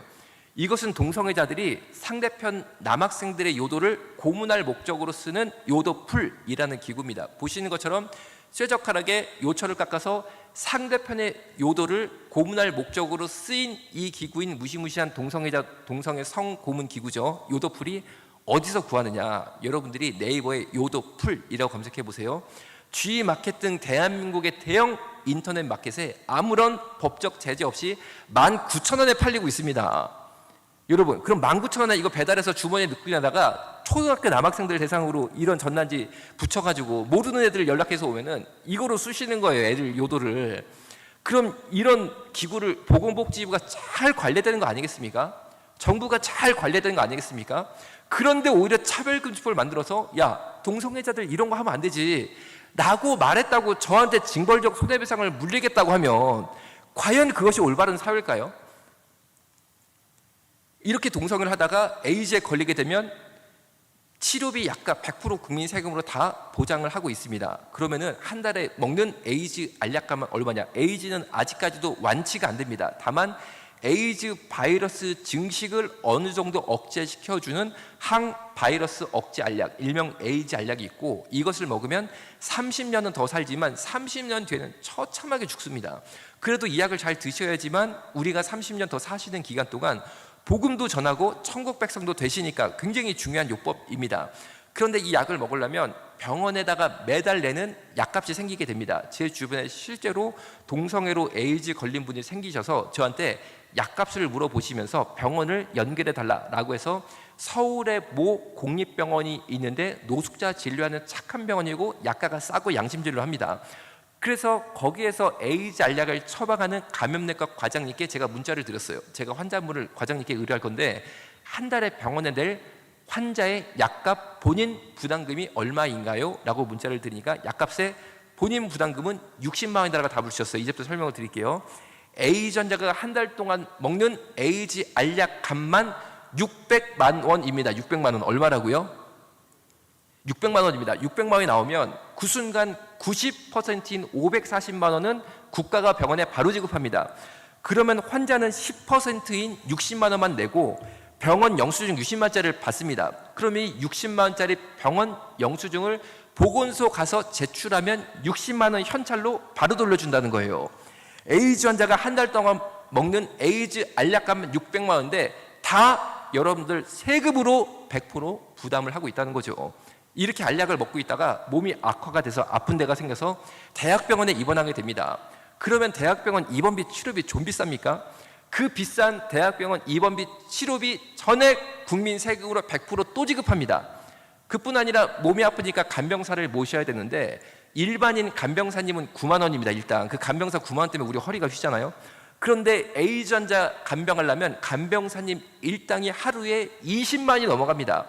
이것은 동성애자들이 상대편 남학생들의 요도를 고문할 목적으로 쓰는 요도풀이라는 기구입니다. 보시는 것처럼 쇠젓가락에 요철을 깎아서 상대편의 요도를 고문할 목적으로 쓰인 이 기구인 무시무시한 동성애 성고문 기구죠. 요도풀이 어디서 구하느냐? 여러분들이 네이버에 요도풀이라고 검색해 보세요. G마켓 등 대한민국의 대형 인터넷 마켓에 아무런 법적 제재 없이 19,000원에 팔리고 있습니다. 여러분, 그럼 19,000원에 이거 배달해서 주머니에 넣고 나다가 초등학교 남학생들 대상으로 이런 전단지 붙여가지고 모르는 애들 연락해서 오면은 이거로 쑤시는 거예요, 애들 요도를. 그럼 이런 기구를 보건복지부가 잘 관리되는 거 아니겠습니까? 정부가 잘 관리되는 거 아니겠습니까? 그런데 오히려 차별금지법을 만들어서 야, 동성애자들 이런 거 하면 안 되지 라고 말했다고 저한테 징벌적 손해배상을 물리겠다고 하면 과연 그것이 올바른 사회일까요? 이렇게 동성애를 하다가 에이즈에 걸리게 되면 치료비 약값 100% 국민 세금으로 다 보장을 하고 있습니다. 그러면은 한 달에 먹는 에이즈 알약값은 얼마냐? 에이즈는 아직까지도 완치가 안 됩니다. 다만 에이즈 바이러스 증식을 어느 정도 억제시켜주는 항바이러스 억제 알약, 일명 에이즈 알약이 있고 이것을 먹으면 30년은 더 살지만 30년 뒤에는 처참하게 죽습니다. 그래도 이 약을 잘 드셔야지만 우리가 30년 더 사시는 기간 동안 복음도 전하고 천국 백성도 되시니까 굉장히 중요한 요법입니다. 그런데 이 약을 먹으려면 병원에다가 매달 내는 약값이 생기게 됩니다. 제 주변에 실제로 동성애로 에이즈 걸린 분이 생기셔서 저한테 약값을 물어보시면서 병원을 연결해 달라고 해서 서울의 모 공립병원이 있는데 노숙자 진료하는 착한 병원이고 약가가 싸고 양심진료를 합니다. 그래서 거기에서 에이즈 알약을 처방하는 감염내과 과장님께 제가 문자를 드렸어요. 제가 환자분을 과장님께 의뢰할 건데 한 달에 병원에 낼 환자의 약값 본인 부담금이 얼마인가요? 라고 문자를 드리니까 약값에 본인 부담금은 60만 원이라고 답을 주셨어요. 이제부터 설명을 드릴게요. 에이즈 환자가 한 달 동안 먹는 에이즈 알약 값만 600만 원입니다. 600만 원 얼마라고요? 600만 원입니다. 600만 원이 나오면 그 순간 90%인 540만 원은 국가가 병원에 바로 지급합니다. 그러면 환자는 10%인 60만 원만 내고 병원 영수증 60만 원짜리를 받습니다. 그럼 이 60만 원짜리 병원 영수증을 보건소 가서 제출하면 60만 원 현찰로 바로 돌려준다는 거예요. 에이즈 환자가 한 달 동안 먹는 에이즈 알약값은 600만 원인데 다 여러분들 세금으로 100% 부담을 하고 있다는 거죠. 이렇게 알약을 먹고 있다가 몸이 악화가 돼서 아픈 데가 생겨서 대학병원에 입원하게 됩니다. 그러면 대학병원 입원비, 치료비 좀 비쌉니까? 그 비싼 대학병원 입원비, 치료비 전액 국민 세금으로 100% 또 지급합니다. 그뿐 아니라 몸이 아프니까 간병사를 모셔야 되는데 일반인 간병사님은 9만 원입니다. 일단 그 간병사 9만 원 때문에 우리 허리가 휘잖아요. 그런데 에이즈 환자 간병하려면 간병사님 일당이 하루에 20만이 넘어갑니다.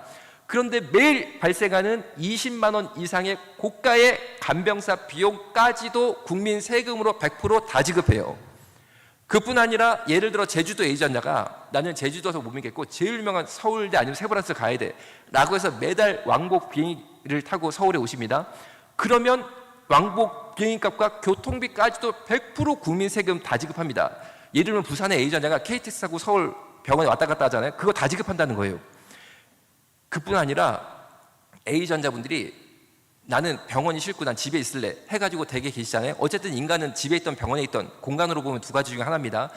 그런데 매일 발생하는 20만 원 이상의 고가의 간병사 비용까지도 국민 세금으로 100% 지급해요. 그뿐 아니라 예를 들어 제주도 에이즈 환자가 나는 제주도에서 못 믿겠고 제일 유명한 서울대 아니면 세브란스 가야 돼 라고 해서 매달 왕복 비행기를 타고 서울에 오십니다. 그러면 왕복 비행값과 교통비까지도 100% 국민 세금 다 지급합니다. 예를 들면 부산의 에이즈 환자가 KTX 타고 서울 병원에 왔다 갔다 하잖아요. 그거 다 지급한다는 거예요. 그뿐 아니라 에이즈 환자분들이 나는 병원이 싫고 난 집에 있을래 해가지고 댁에 계시잖아요. 어쨌든 인간은 집에 있던 병원에 있던 공간으로 보면 두 가지 중에 하나입니다.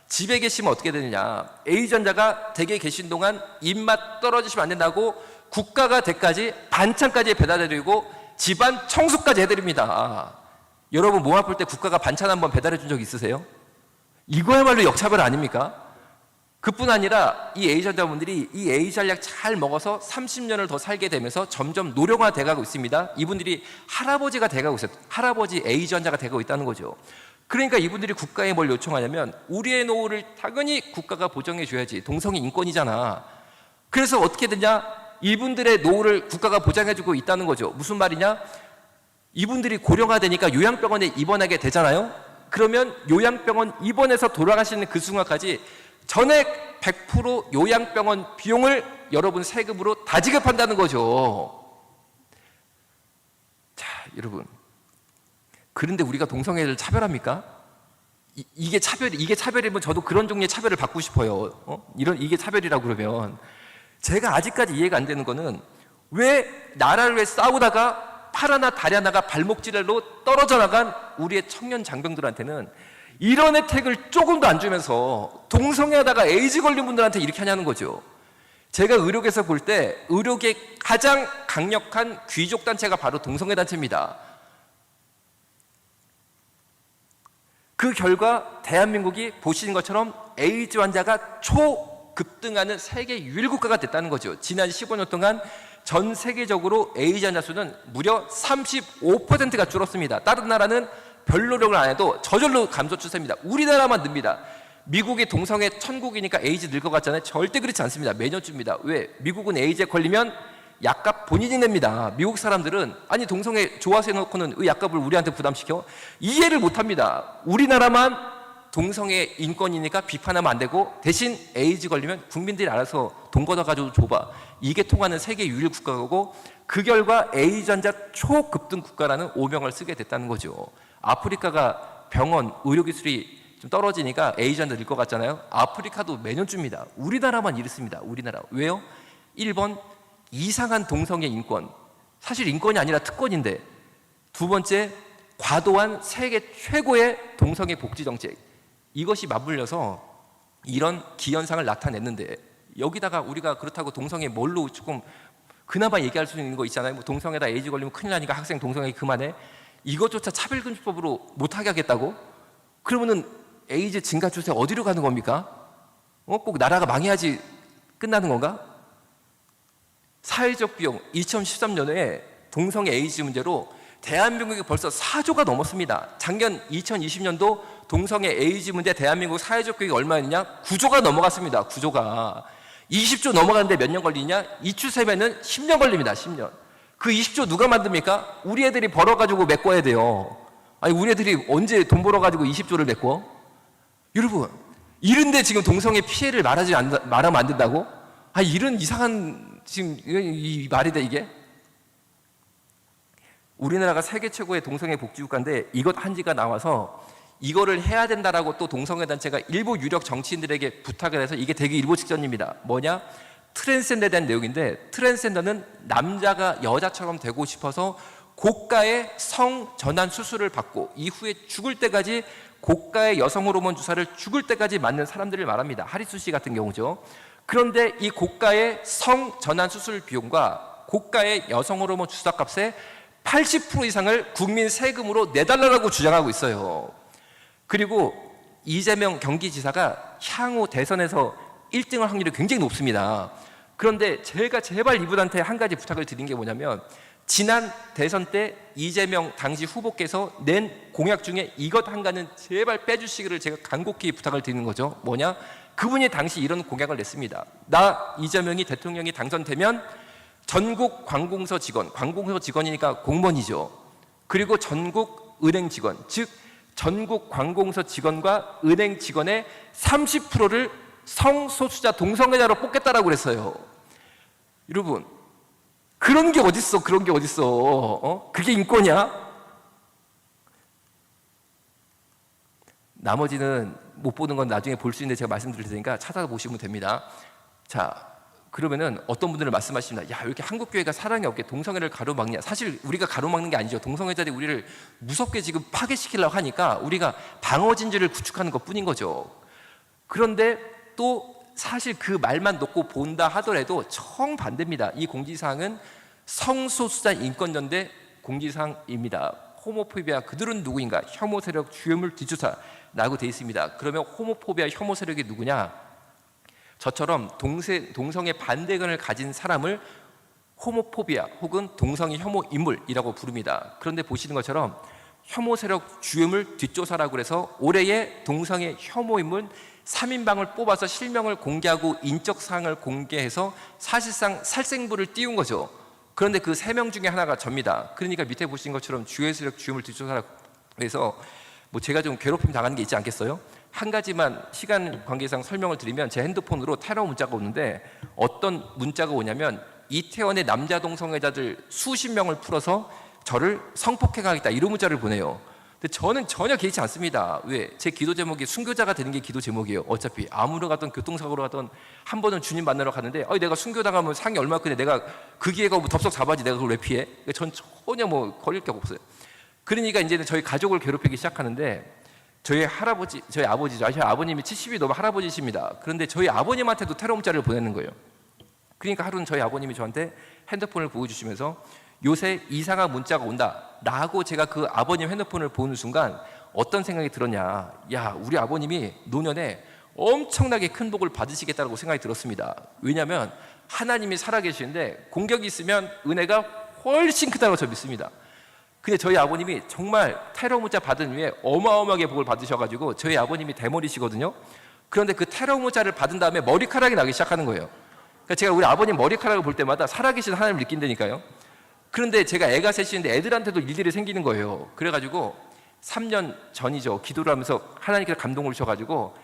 집에 계시면 어떻게 되느냐, 에이즈 환자가 댁에 계신 동안 입맛 떨어지시면 안 된다고 국가가 댁까지 반찬까지 배달해드리고 집안 청소까지 해드립니다. 여러분 몸 아플 때 국가가 반찬 한번 배달해 준 적 있으세요? 이거야말로 역차별 아닙니까? 그뿐 아니라 이 에이즈 환자분들이 이 에이즈 알약 잘 먹어서 30년을 더 살게 되면서 점점 노령화 돼가고 있습니다. 이분들이 할아버지가 돼가고 있어요. 할아버지 에이즈 환자가 돼가고 있다는 거죠. 그러니까 이분들이 국가에 뭘 요청하냐면 우리의 노후를 당연히 국가가 보장해 줘야지. 동성애 인권이잖아. 그래서 어떻게 되냐? 이분들의 노후를 국가가 보장해 주고 있다는 거죠. 무슨 말이냐? 이분들이 고령화 되니까 요양병원에 입원하게 되잖아요. 그러면 요양병원 입원해서 돌아가시는 그 순간까지 전액 100% 요양병원 비용을 여러분 세금으로 다 지급한다는 거죠. 자, 여러분. 그런데 우리가 동성애를 차별합니까? 이게 차별이면 저도 그런 종류의 차별을 받고 싶어요. 이게 차별이라고 그러면. 제가 아직까지 이해가 안 되는 거는 왜 나라를 위해 싸우다가 팔 하나 다리 하나가 발목 지랄로 떨어져 나간 우리의 청년 장병들한테는 이런 혜택을 조금도 안 주면서 동성애하다가 에이즈 걸린 분들한테 이렇게 하냐는 거죠. 제가 의료계에서 볼 때 의료계 가장 강력한 귀족 단체가 바로 동성애 단체입니다. 그 결과 대한민국이 보시는 것처럼 에이즈 환자가 초급등하는 세계 유일 국가가 됐다는 거죠. 지난 15년 동안 전 세계적으로 에이즈 환자 수는 무려 35%가 줄었습니다. 다른 나라는 별 노력을 안 해도 저절로 감소 추세입니다. 우리나라만 늡니다. 미국이 동성애 천국이니까 에이즈 늘 것 같잖아요. 절대 그렇지 않습니다. 매년 줍니다. 왜? 미국은 에이즈에 걸리면 약값 본인이 냅니다. 미국 사람들은 아니 동성애 좋아서 해놓고는 왜 약값을 우리한테 부담시켜? 이해를 못합니다. 우리나라만 동성애 인권이니까 비판하면 안 되고 대신 에이즈 걸리면 국민들이 알아서 돈 걷어가지고 줘봐. 이게 통하는 세계 유일 국가고 그 결과 에이즈 환자 초급등 국가라는 오명을 쓰게 됐다는 거죠. 아프리카가 병원, 의료기술이 좀 떨어지니까 에이즈 환자 늘 것 같잖아요. 아프리카도 매년 줍니다. 우리나라만 이렇습니다. 우리나라. 왜요? 1번 이상한 동성애 인권. 사실 인권이 아니라 특권인데. 두 번째, 과도한 세계 최고의 동성애 복지 정책. 이것이 맞물려서 이런 기현상을 나타냈는데 여기다가 우리가 그렇다고 동성애 뭘로 조금 그나마 얘기할 수 있는 거 있잖아요. 뭐 동성애다 에이즈 걸리면 큰일 나니까 학생 동성애 그만해. 이것조차 차별금지법으로 못하게 하겠다고? 그러면은 에이즈 증가 추세 어디로 가는 겁니까? 꼭 나라가 망해야지 끝나는 건가? 사회적 비용 2013년에 동성애 에이즈 문제로 대한민국이 벌써 4조가 넘었습니다. 작년 2020년도 동성애 에이즈 문제 대한민국 사회적 비용이 얼마였냐? 9조가 넘어갔습니다. 9조가 20조 넘어가는데 몇 년 걸리냐? 이 추세면은 10년 걸립니다. 10년. 그 20조 누가 만듭니까? 우리 애들이 벌어가지고 메꿔야 돼요. 아니 우리 애들이 언제 돈 벌어가지고 20조를 메꿔? 여러분 이런데 지금 동성애 피해를 말하면 안 된다고? 아 이런 이상한 지금 이 말이 돼 이게? 우리나라가 세계 최고의 동성애 복지국가인데 이것 한지가 나와서 이거를 해야 된다라고 또 동성애 단체가 일부 유력 정치인들에게 부탁을 해서 이게 되기 일보 직전입니다. 뭐냐? 트랜스젠더에 대한 내용인데 트랜스젠더는 남자가 여자처럼 되고 싶어서 고가의 성 전환 수술을 받고 이후에 죽을 때까지 고가의 여성 호르몬 주사를 죽을 때까지 맞는 사람들을 말합니다. 하리수 씨 같은 경우죠. 그런데 이 고가의 성 전환 수술 비용과 고가의 여성 호르몬 주사 값의 80% 이상을 국민 세금으로 내달라고 주장하고 있어요. 그리고 이재명 경기지사가 향후 대선에서 1등할 확률이 굉장히 높습니다. 그런데 제가 제발 이분한테 한 가지 부탁을 드린 게 뭐냐면 지난 대선 때 이재명 당시 후보께서 낸 공약 중에 이것 한 가지는 제발 빼주시기를 제가 간곡히 부탁을 드리는 거죠. 뭐냐? 그분이 당시 이런 공약을 냈습니다. 나 이재명이 대통령이 당선되면 전국 관공서 직원, 관공서 직원이니까 공무원이죠. 그리고 전국 은행 직원, 즉 전국 관공서 직원과 은행 직원의 30%를 성소수자 동성애자로 뽑겠다라고 그랬어요. 여러분 그런 게 어딨어? 그런 게 어딨어? 그게 인권이야? 나머지는 못 보는 건 나중에 볼 수 있는데 제가 말씀드릴 테니까 찾아보시면 됩니다. 자, 그러면은 어떤 분들은 말씀하십니다. 야, 왜 이렇게 한국교회가 사랑이 없게 동성애를 가로막냐? 사실 우리가 가로막는 게 아니죠. 동성애자들이 우리를 무섭게 지금 파괴시키려고 하니까 우리가 방어진주를 구축하는 것 뿐인 거죠. 그런데 또 사실 그 말만 놓고 본다 하더라도 정반대입니다. 이 공지사항은 성소수자 인권연대 공지사항입니다. 호모포비아 그들은 누구인가? 혐오 세력 주요물 뒷조사라고 되어 있습니다. 그러면 호모포비아 혐오 세력이 누구냐? 저처럼 동성애 반대견을 가진 사람을 호모포비아 혹은 동성애 혐오 인물이라고 부릅니다. 그런데 보시는 것처럼 혐오 세력 주요물 뒷조사라고 해서 올해의 동성애 혐오 인물 3인방을 뽑아서 실명을 공개하고 인적 사항을 공개해서 사실상 살생부를 띄운 거죠. 그런데 그 3명 중에 하나가 접니다. 그러니까 밑에 보신 것처럼 주요 세력 주요물 뒷조사라고 해서 뭐 제가 좀 괴롭힘 당하는 게 있지 않겠어요? 한 가지만 시간 관계상 설명을 드리면 제 핸드폰으로 테러 문자가 오는데 어떤 문자가 오냐면 이태원의 남자 동성애자들 수십 명을 풀어서 저를 성폭행하겠다 이런 문자를 보내요. 근데 저는 전혀 개의치 않습니다. 왜? 제 기도 제목이 순교자가 되는 게 기도 제목이에요. 어차피 아무로 가든 교통사고로 가든 한 번은 주님 만나러 가는데 내가 순교당하면 상이 얼마 크네. 내가 그 기회가 뭐 덥석 잡아지 내가 그걸 왜 피해? 전 전혀 뭐 걸릴 게 없어요. 그러니까 이제는 저희 가족을 괴롭히기 시작하는데 저희 할아버지, 저희 아버지죠. 저희 아버님이 70이 넘은 할아버지십니다. 그런데 저희 아버님한테도 테러 문자를 보내는 거예요. 그러니까 하루는 저희 아버님이 저한테 핸드폰을 보여주시면서 요새 이상한 문자가 온다 라고 제가 그 아버님 핸드폰을 보는 순간 어떤 생각이 들었냐? 야, 우리 아버님이 노년에 엄청나게 큰 복을 받으시겠다고 생각이 들었습니다. 왜냐하면 하나님이 살아계시는데 공격이 있으면 은혜가 훨씬 크다고 저 믿습니다. 근데 저희 아버님이 정말 테러 문자 받은 후에 어마어마하게 복을 받으셔가지고 저희 아버님이 대머리시거든요. 그런데 그 테러 문자를 받은 다음에 머리카락이 나기 시작하는 거예요. 그러니까 제가 우리 아버님 머리카락을 볼 때마다 살아계신 하나님을 느낀다니까요. 그런데 제가 애가 셋인데 애들한테도 일들이 생기는 거예요. 그래가지고 3년 전이죠. 기도를 하면서 하나님께서 감동을 주셔가지고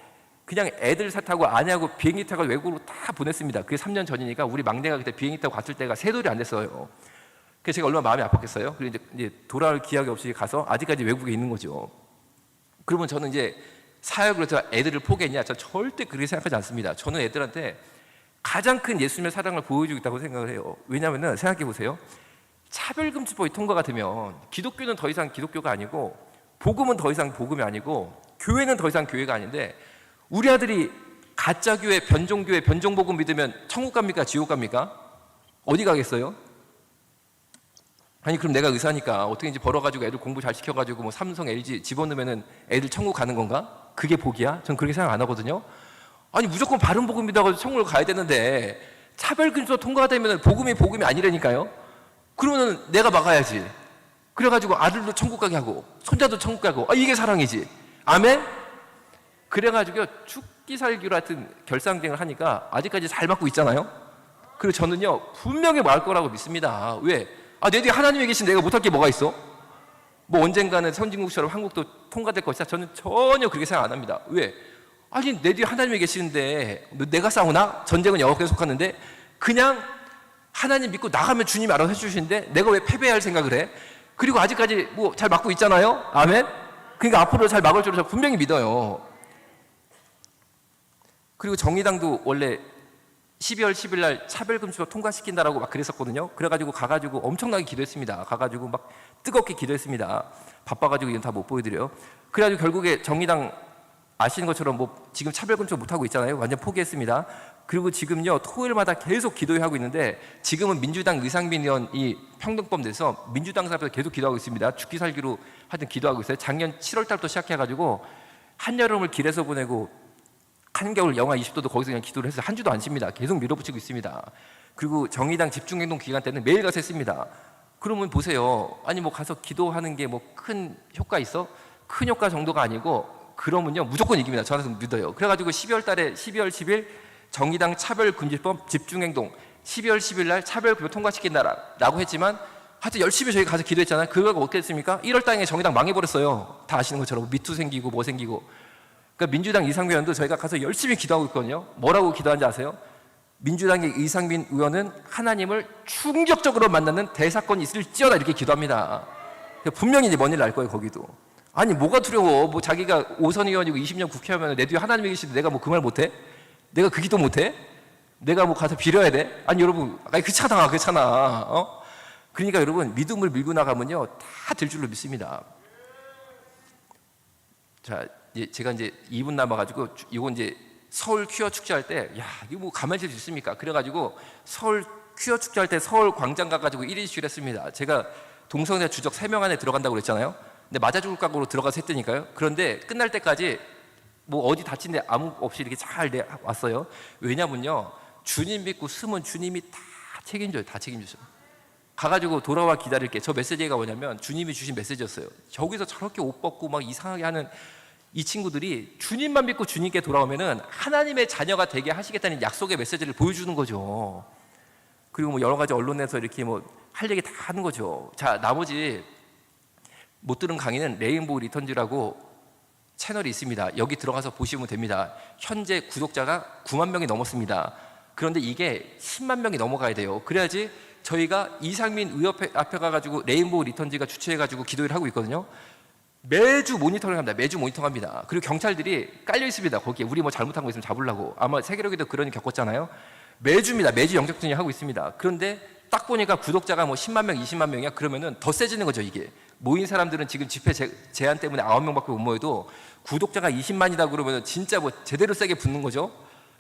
그냥 애들 타고 아내하고 비행기 타고 외국으로 다 보냈습니다. 그게 3년 전이니까 우리 막내가 그때 비행기 타고 갔을 때가 3돌이 안 됐어요. 그래서 제가 얼마나 마음이 아팠겠어요. 그리고 이제 돌아올 기약이 없이 가서 아직까지 외국에 있는 거죠. 그러면 저는 이제 사역을 해서 애들을 포기했냐? 저 절대 그렇게 생각하지 않습니다. 저는 애들한테 가장 큰 예수님의 사랑을 보여주고 있다고 생각을 해요. 왜냐하면 생각해 보세요. 차별금지법이 통과가 되면 기독교는 더 이상 기독교가 아니고 복음은 더 이상 복음이 아니고 교회는 더 이상 교회가 아닌데 우리 아들이 가짜교회, 변종교회, 변종복음 믿으면 천국 갑니까? 지옥 갑니까? 어디 가겠어요? 아니 그럼 내가 의사니까 어떻게든지 벌어가지고 애들 공부 잘 시켜가지고 뭐 삼성, LG 집어넣으면은 애들 천국 가는 건가? 그게 복이야? 전 그렇게 생각 안 하거든요. 아니 무조건 바른 복음 믿어가지고 천국을 가야 되는데 차별금지법 통과되면 복음이 아니라니까요. 그러면은 내가 막아야지. 그래가지고 아들도 천국 가게 하고 손자도 천국 가고 이게 사랑이지. 아멘? 그래가지고 죽기 살기로 하여튼 결상쟁을 하니까 아직까지 잘 맞고 있잖아요. 그리고 저는요 분명히 막을 거라고 믿습니다. 왜? 내 뒤에 하나님이 계신 내가 못할 게 뭐가 있어? 뭐 언젠가는 선진국처럼 한국도 통과될 것이다. 저는 전혀 그렇게 생각 안 합니다. 왜? 아니 내 뒤에 하나님이 계시는데 내가 싸우나? 전쟁은 여호와께 속하는데 그냥 하나님 믿고 나가면 주님이 알아서 해주시는데 내가 왜 패배할 생각을 해? 그리고 아직까지 뭐 잘 막고 있잖아요. 아멘? 그러니까 앞으로 잘 막을 줄을 저 분명히 믿어요. 그리고 정의당도 원래 12월 10일 날 차별금지법 통과시킨다라고 막 그랬었거든요. 그래가지고 가가지고 엄청나게 기도했습니다. 가가지고 막 뜨겁게 기도했습니다. 바빠가지고 이건 다 못 보여드려요. 그래가지고 결국에 정의당 아시는 것처럼 뭐 지금 차별금지법 못하고 있잖아요. 완전 포기했습니다. 그리고 지금요 토요일마다 계속 기도하고 있는데 지금은 민주당 의상민 의원이 평등법 내서 민주당 사람들 계속 기도하고 있습니다. 죽기 살기로 하여튼 기도하고 있어요. 작년 7월 달부터 시작해가지고 한여름을 길에서 보내고 한겨울 영하 20도도 거기서 그냥 기도를 해서 한 주도 안 쉽니다. 계속 밀어붙이고 있습니다. 그리고 정의당 집중행동 기간 때는 매일 가서 했습니다. 그러면 보세요. 아니 뭐 가서 기도하는 게 뭐 큰 효과 있어? 큰 효과 정도가 아니고 그러면요 무조건 이깁니다. 저한테서 믿어요. 그래가지고 12월 10일 정의당 차별금지법 집중행동 12월 10일 날 차별금지법 통과시킨다라고 했지만 하여튼 열심히 저희 가서 기도했잖아요. 그거가 어떻게 됐습니까? 1월 달에 정의당 망해버렸어요. 다 아시는 것처럼 미투 생기고 뭐 생기고. 그러니까 민주당 이상민 의원도 저희가 가서 열심히 기도하고 있거든요. 뭐라고 기도하는지 아세요? 민주당의 이상민 의원은 하나님을 충격적으로 만나는 대사건이 있을지어다 이렇게 기도합니다. 분명히 이제 뭔 일 날 거예요 거기도. 아니 뭐가 두려워? 뭐 자기가 5선 의원이고 20년 국회의원이면 내 뒤에 하나님이 계시는데 내가 뭐 그 말 못해? 내가 그 기도 못해? 내가 뭐 가서 빌어야 돼? 아니 여러분 그렇잖아. 그러니까 여러분 믿음을 밀고 나가면요 다 될 줄로 믿습니다. 자 제가 이제 2분 남아가지고 이거 이제 서울 퀴어 축제할 때 이거 뭐 가만히 있을 수 있습니까? 그래가지고 서울 퀴어 축제할 때 서울 광장 가가지고 1인 시위를 했습니다. 제가 동성애 주적 3명 안에 들어간다고 그랬잖아요. 근데 맞아 죽을 각오로 들어가서 했다니까요. 그런데 끝날 때까지 뭐 어디 다친 데 아무 없이 이렇게 잘 왔어요. 왜냐면요 주님 믿고 숨은 주님이 다 책임져요. 다 책임져요. 가가지고 돌아와 기다릴게. 저 메시지가 뭐냐면 주님이 주신 메시지였어요. 저기서 저렇게 옷 벗고 막 이상하게 하는 이 친구들이 주님만 믿고 주님께 돌아오면은 하나님의 자녀가 되게 하시겠다는 약속의 메시지를 보여주는 거죠. 그리고 뭐 여러 가지 언론에서 이렇게 뭐 할 얘기 다 하는 거죠. 자, 나머지 못 들은 강의는 레인보우 리턴즈라고 채널이 있습니다. 여기 들어가서 보시면 됩니다. 현재 구독자가 9만 명이 넘었습니다. 그런데 이게 10만 명이 넘어가야 돼요. 그래야지 저희가 이상민 의협 앞에 가가지고 레인보우 리턴즈가 주최해가지고 기도를 하고 있거든요. 매주 모니터링 합니다. 매주 모니터링합니다. 그리고 경찰들이 깔려 있습니다. 거기에 우리 뭐 잘못한 거 있으면 잡으려고. 아마 세계력에도 그런 일 겪었잖아요. 매주입니다. 매주 영적 증언 하고 있습니다. 그런데 딱 보니까 구독자가 뭐 10만 명, 20만 명이야. 그러면은 더 세지는 거죠, 이게. 모인 사람들은 지금 집회 제한 때문에 9명밖에 못 모여도 구독자가 20만이다 그러면은 진짜 뭐 제대로 세게 붙는 거죠.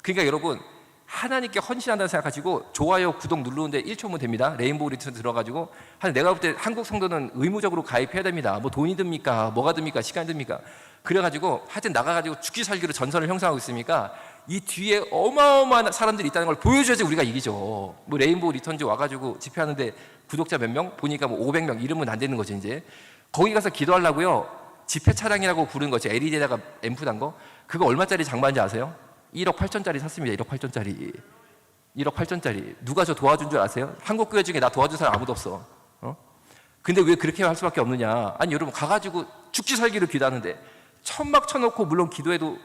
그러니까 여러분 하나님께 헌신한다는 생각하시고 좋아요, 구독 누르는데 1초면 됩니다. 레인보우 리턴 들어가지고 내가 볼 때 한국 성도는 의무적으로 가입해야 됩니다. 뭐 돈이 듭니까? 뭐가 듭니까? 시간이 듭니까? 그래가지고 하여튼 나가가지고 죽기 살기로 전선을 형성하고 있으니까 이 뒤에 어마어마한 사람들이 있다는 걸 보여줘야지 우리가 이기죠. 뭐 레인보우 리턴즈 와가지고 집회하는데 구독자 몇 명? 보니까 뭐 500명 이러면 안 되는 거죠. 이제 거기 가서 기도하려고요. 집회 차량이라고 부른 거죠. LED에다가 앰프 단 거. 그거 얼마짜리 장만인지 아세요? 1억 8천짜리 샀습니다. 1억 8천짜리. 1억 8천짜리. 누가 저 도와준 줄 아세요? 한국 교회 중에 나 도와준 사람 아무도 없어. 근데 왜 그렇게 할 수밖에 없느냐? 아니 여러분 가가지고 죽기 살기로 기도하는데 천막 쳐놓고 물론 기도해도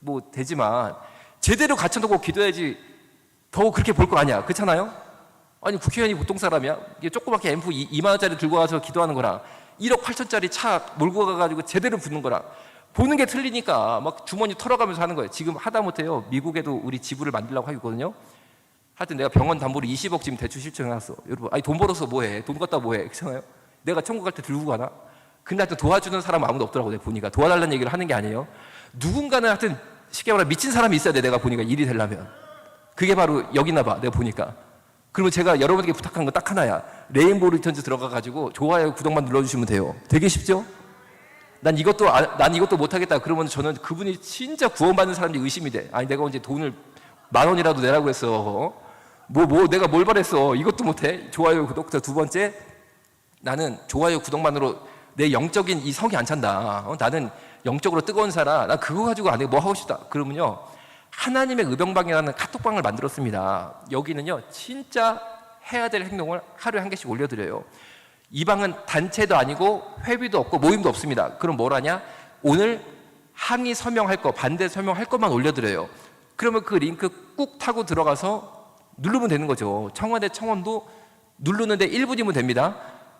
뭐 되지만 제대로 갖춰놓고 기도해야지 더 그렇게 볼 거 아니야. 그렇잖아요? 아니 국회의원이 보통 사람이야? 이게 조그맣게 앰프 2만 원짜리 들고 와서 기도하는 거랑 1억 8천짜리 차 몰고 가가지고 제대로 붙는 거랑 보는 게 틀리니까 막 주머니 털어가면서 하는 거예요. 지금 하다못해요 미국에도 우리 지부를 만들려고 하고 있거든요. 하여튼 내가 병원 담보로 20억 지금 대출 신청해놨어. 여러분 아니 돈 벌어서 뭐해? 돈 갖다 뭐해? 그렇잖아요? 내가 천국 갈 때 들고 가나? 근데 하여튼 도와주는 사람 아무도 없더라고. 내가 보니까 도와달라는 얘기를 하는 게 아니에요. 누군가는 하여튼 쉽게 말하면 미친 사람이 있어야 돼. 내가 보니까 일이 되려면. 그게 바로 여기나 봐. 내가 보니까. 그러면 제가 여러분에게 부탁한 건 딱 하나야. 레인보우 리턴즈 들어가가지고 좋아요, 구독만 눌러주시면 돼요. 되게 쉽죠? 난 이것도 못하겠다. 그러면 저는 그분이 진짜 구원받는 사람들이 의심이 돼. 아니 내가 언제 돈을 10,000원이라도 내라고 했어. 내가 뭘 바랬어. 이것도 못해. 좋아요, 구독. 두 번째, 나는 좋아요, 구독만으로 내 영적인 이 성이 안 찬다. 나는 영적으로 뜨거운 사람. 나 그거 가지고 안 해. 뭐 하고 싶다. 그러면요. 하나님의 의병방이라는 카톡방을 만들었습니다. 여기는요. 진짜 해야 될 행동을 하루에 한 개씩 올려드려요. 이 방은 단체도 아니고 회비도 없고 모임도 없습니다. 그럼 뭘 하냐? 오늘 항의 서명할 거, 반대 서명할 것만 올려드려요. 그러면 그 링크 꾹 타고 들어가서 누르면 되는 거죠. 청와대 청원도 누르는데 1분이면 됩니다.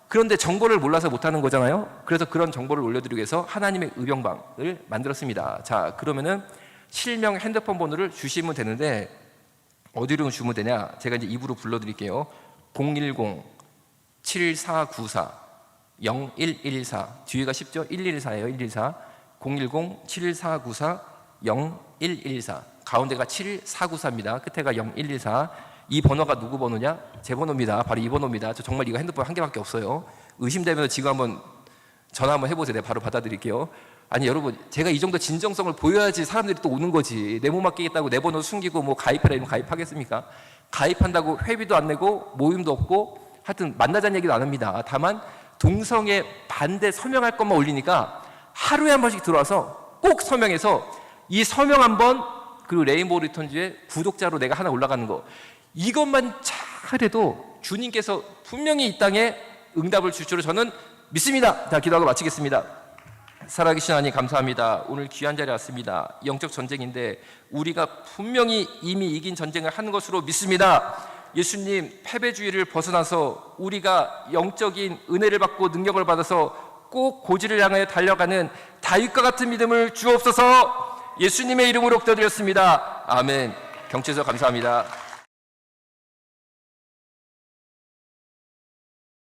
그런데 정보를 몰라서 못하는 거잖아요. 그래서 그런 정보를 올려드리기 위해서 하나님의 의병방을 만들었습니다. 자, 그러면은 실명 핸드폰 번호를 주시면 되는데 어디로 주면 되냐? 제가 이제 입으로 불러드릴게요. 010-7494-0114 뒤에가 쉽죠? 114예요. 114 010-7494-0114 가운데가 7494입니다. 끝에가 0114 이 번호가 누구 번호냐? 제 번호입니다. 바로 이 번호입니다. 저 정말 이거 핸드폰 한 개밖에 없어요. 의심되면 지금 한번 전화 한번 해보세요. 내가 바로 받아드릴게요. 아니 여러분 제가 이 정도 진정성을 보여야지 사람들이 또 오는 거지. 내 몸 맡기겠다고 내 번호 숨기고 뭐 가입해라 이러면 가입하겠습니까? 가입한다고 회비도 안 내고 모임도 없고 하여튼 만나자는 얘기도 안 합니다. 다만 동성애 반대 서명할 것만 올리니까 하루에 한 번씩 들어와서 꼭 서명해서 이 서명 한 번 그리고 레인보우 리턴즈의 구독자로 내가 하나 올라가는 거 이것만 잘해도 주님께서 분명히 이 땅에 응답을 줄 줄을 저는 믿습니다. 자, 기도하고 마치겠습니다. 살아계신 하나님 감사합니다. 오늘 귀한 자리에 왔습니다. 영적 전쟁인데 우리가 분명히 이미 이긴 전쟁을 하는 것으로 믿습니다. 예수님 패배주의를 벗어나서 우리가 영적인 은혜를 받고 능력을 받아서 꼭 고지를 향하여 달려가는 다윗과 같은 믿음을 주옵소서. 예수님의 이름으로 기도드렸습니다. 아멘. 경치에서 감사합니다.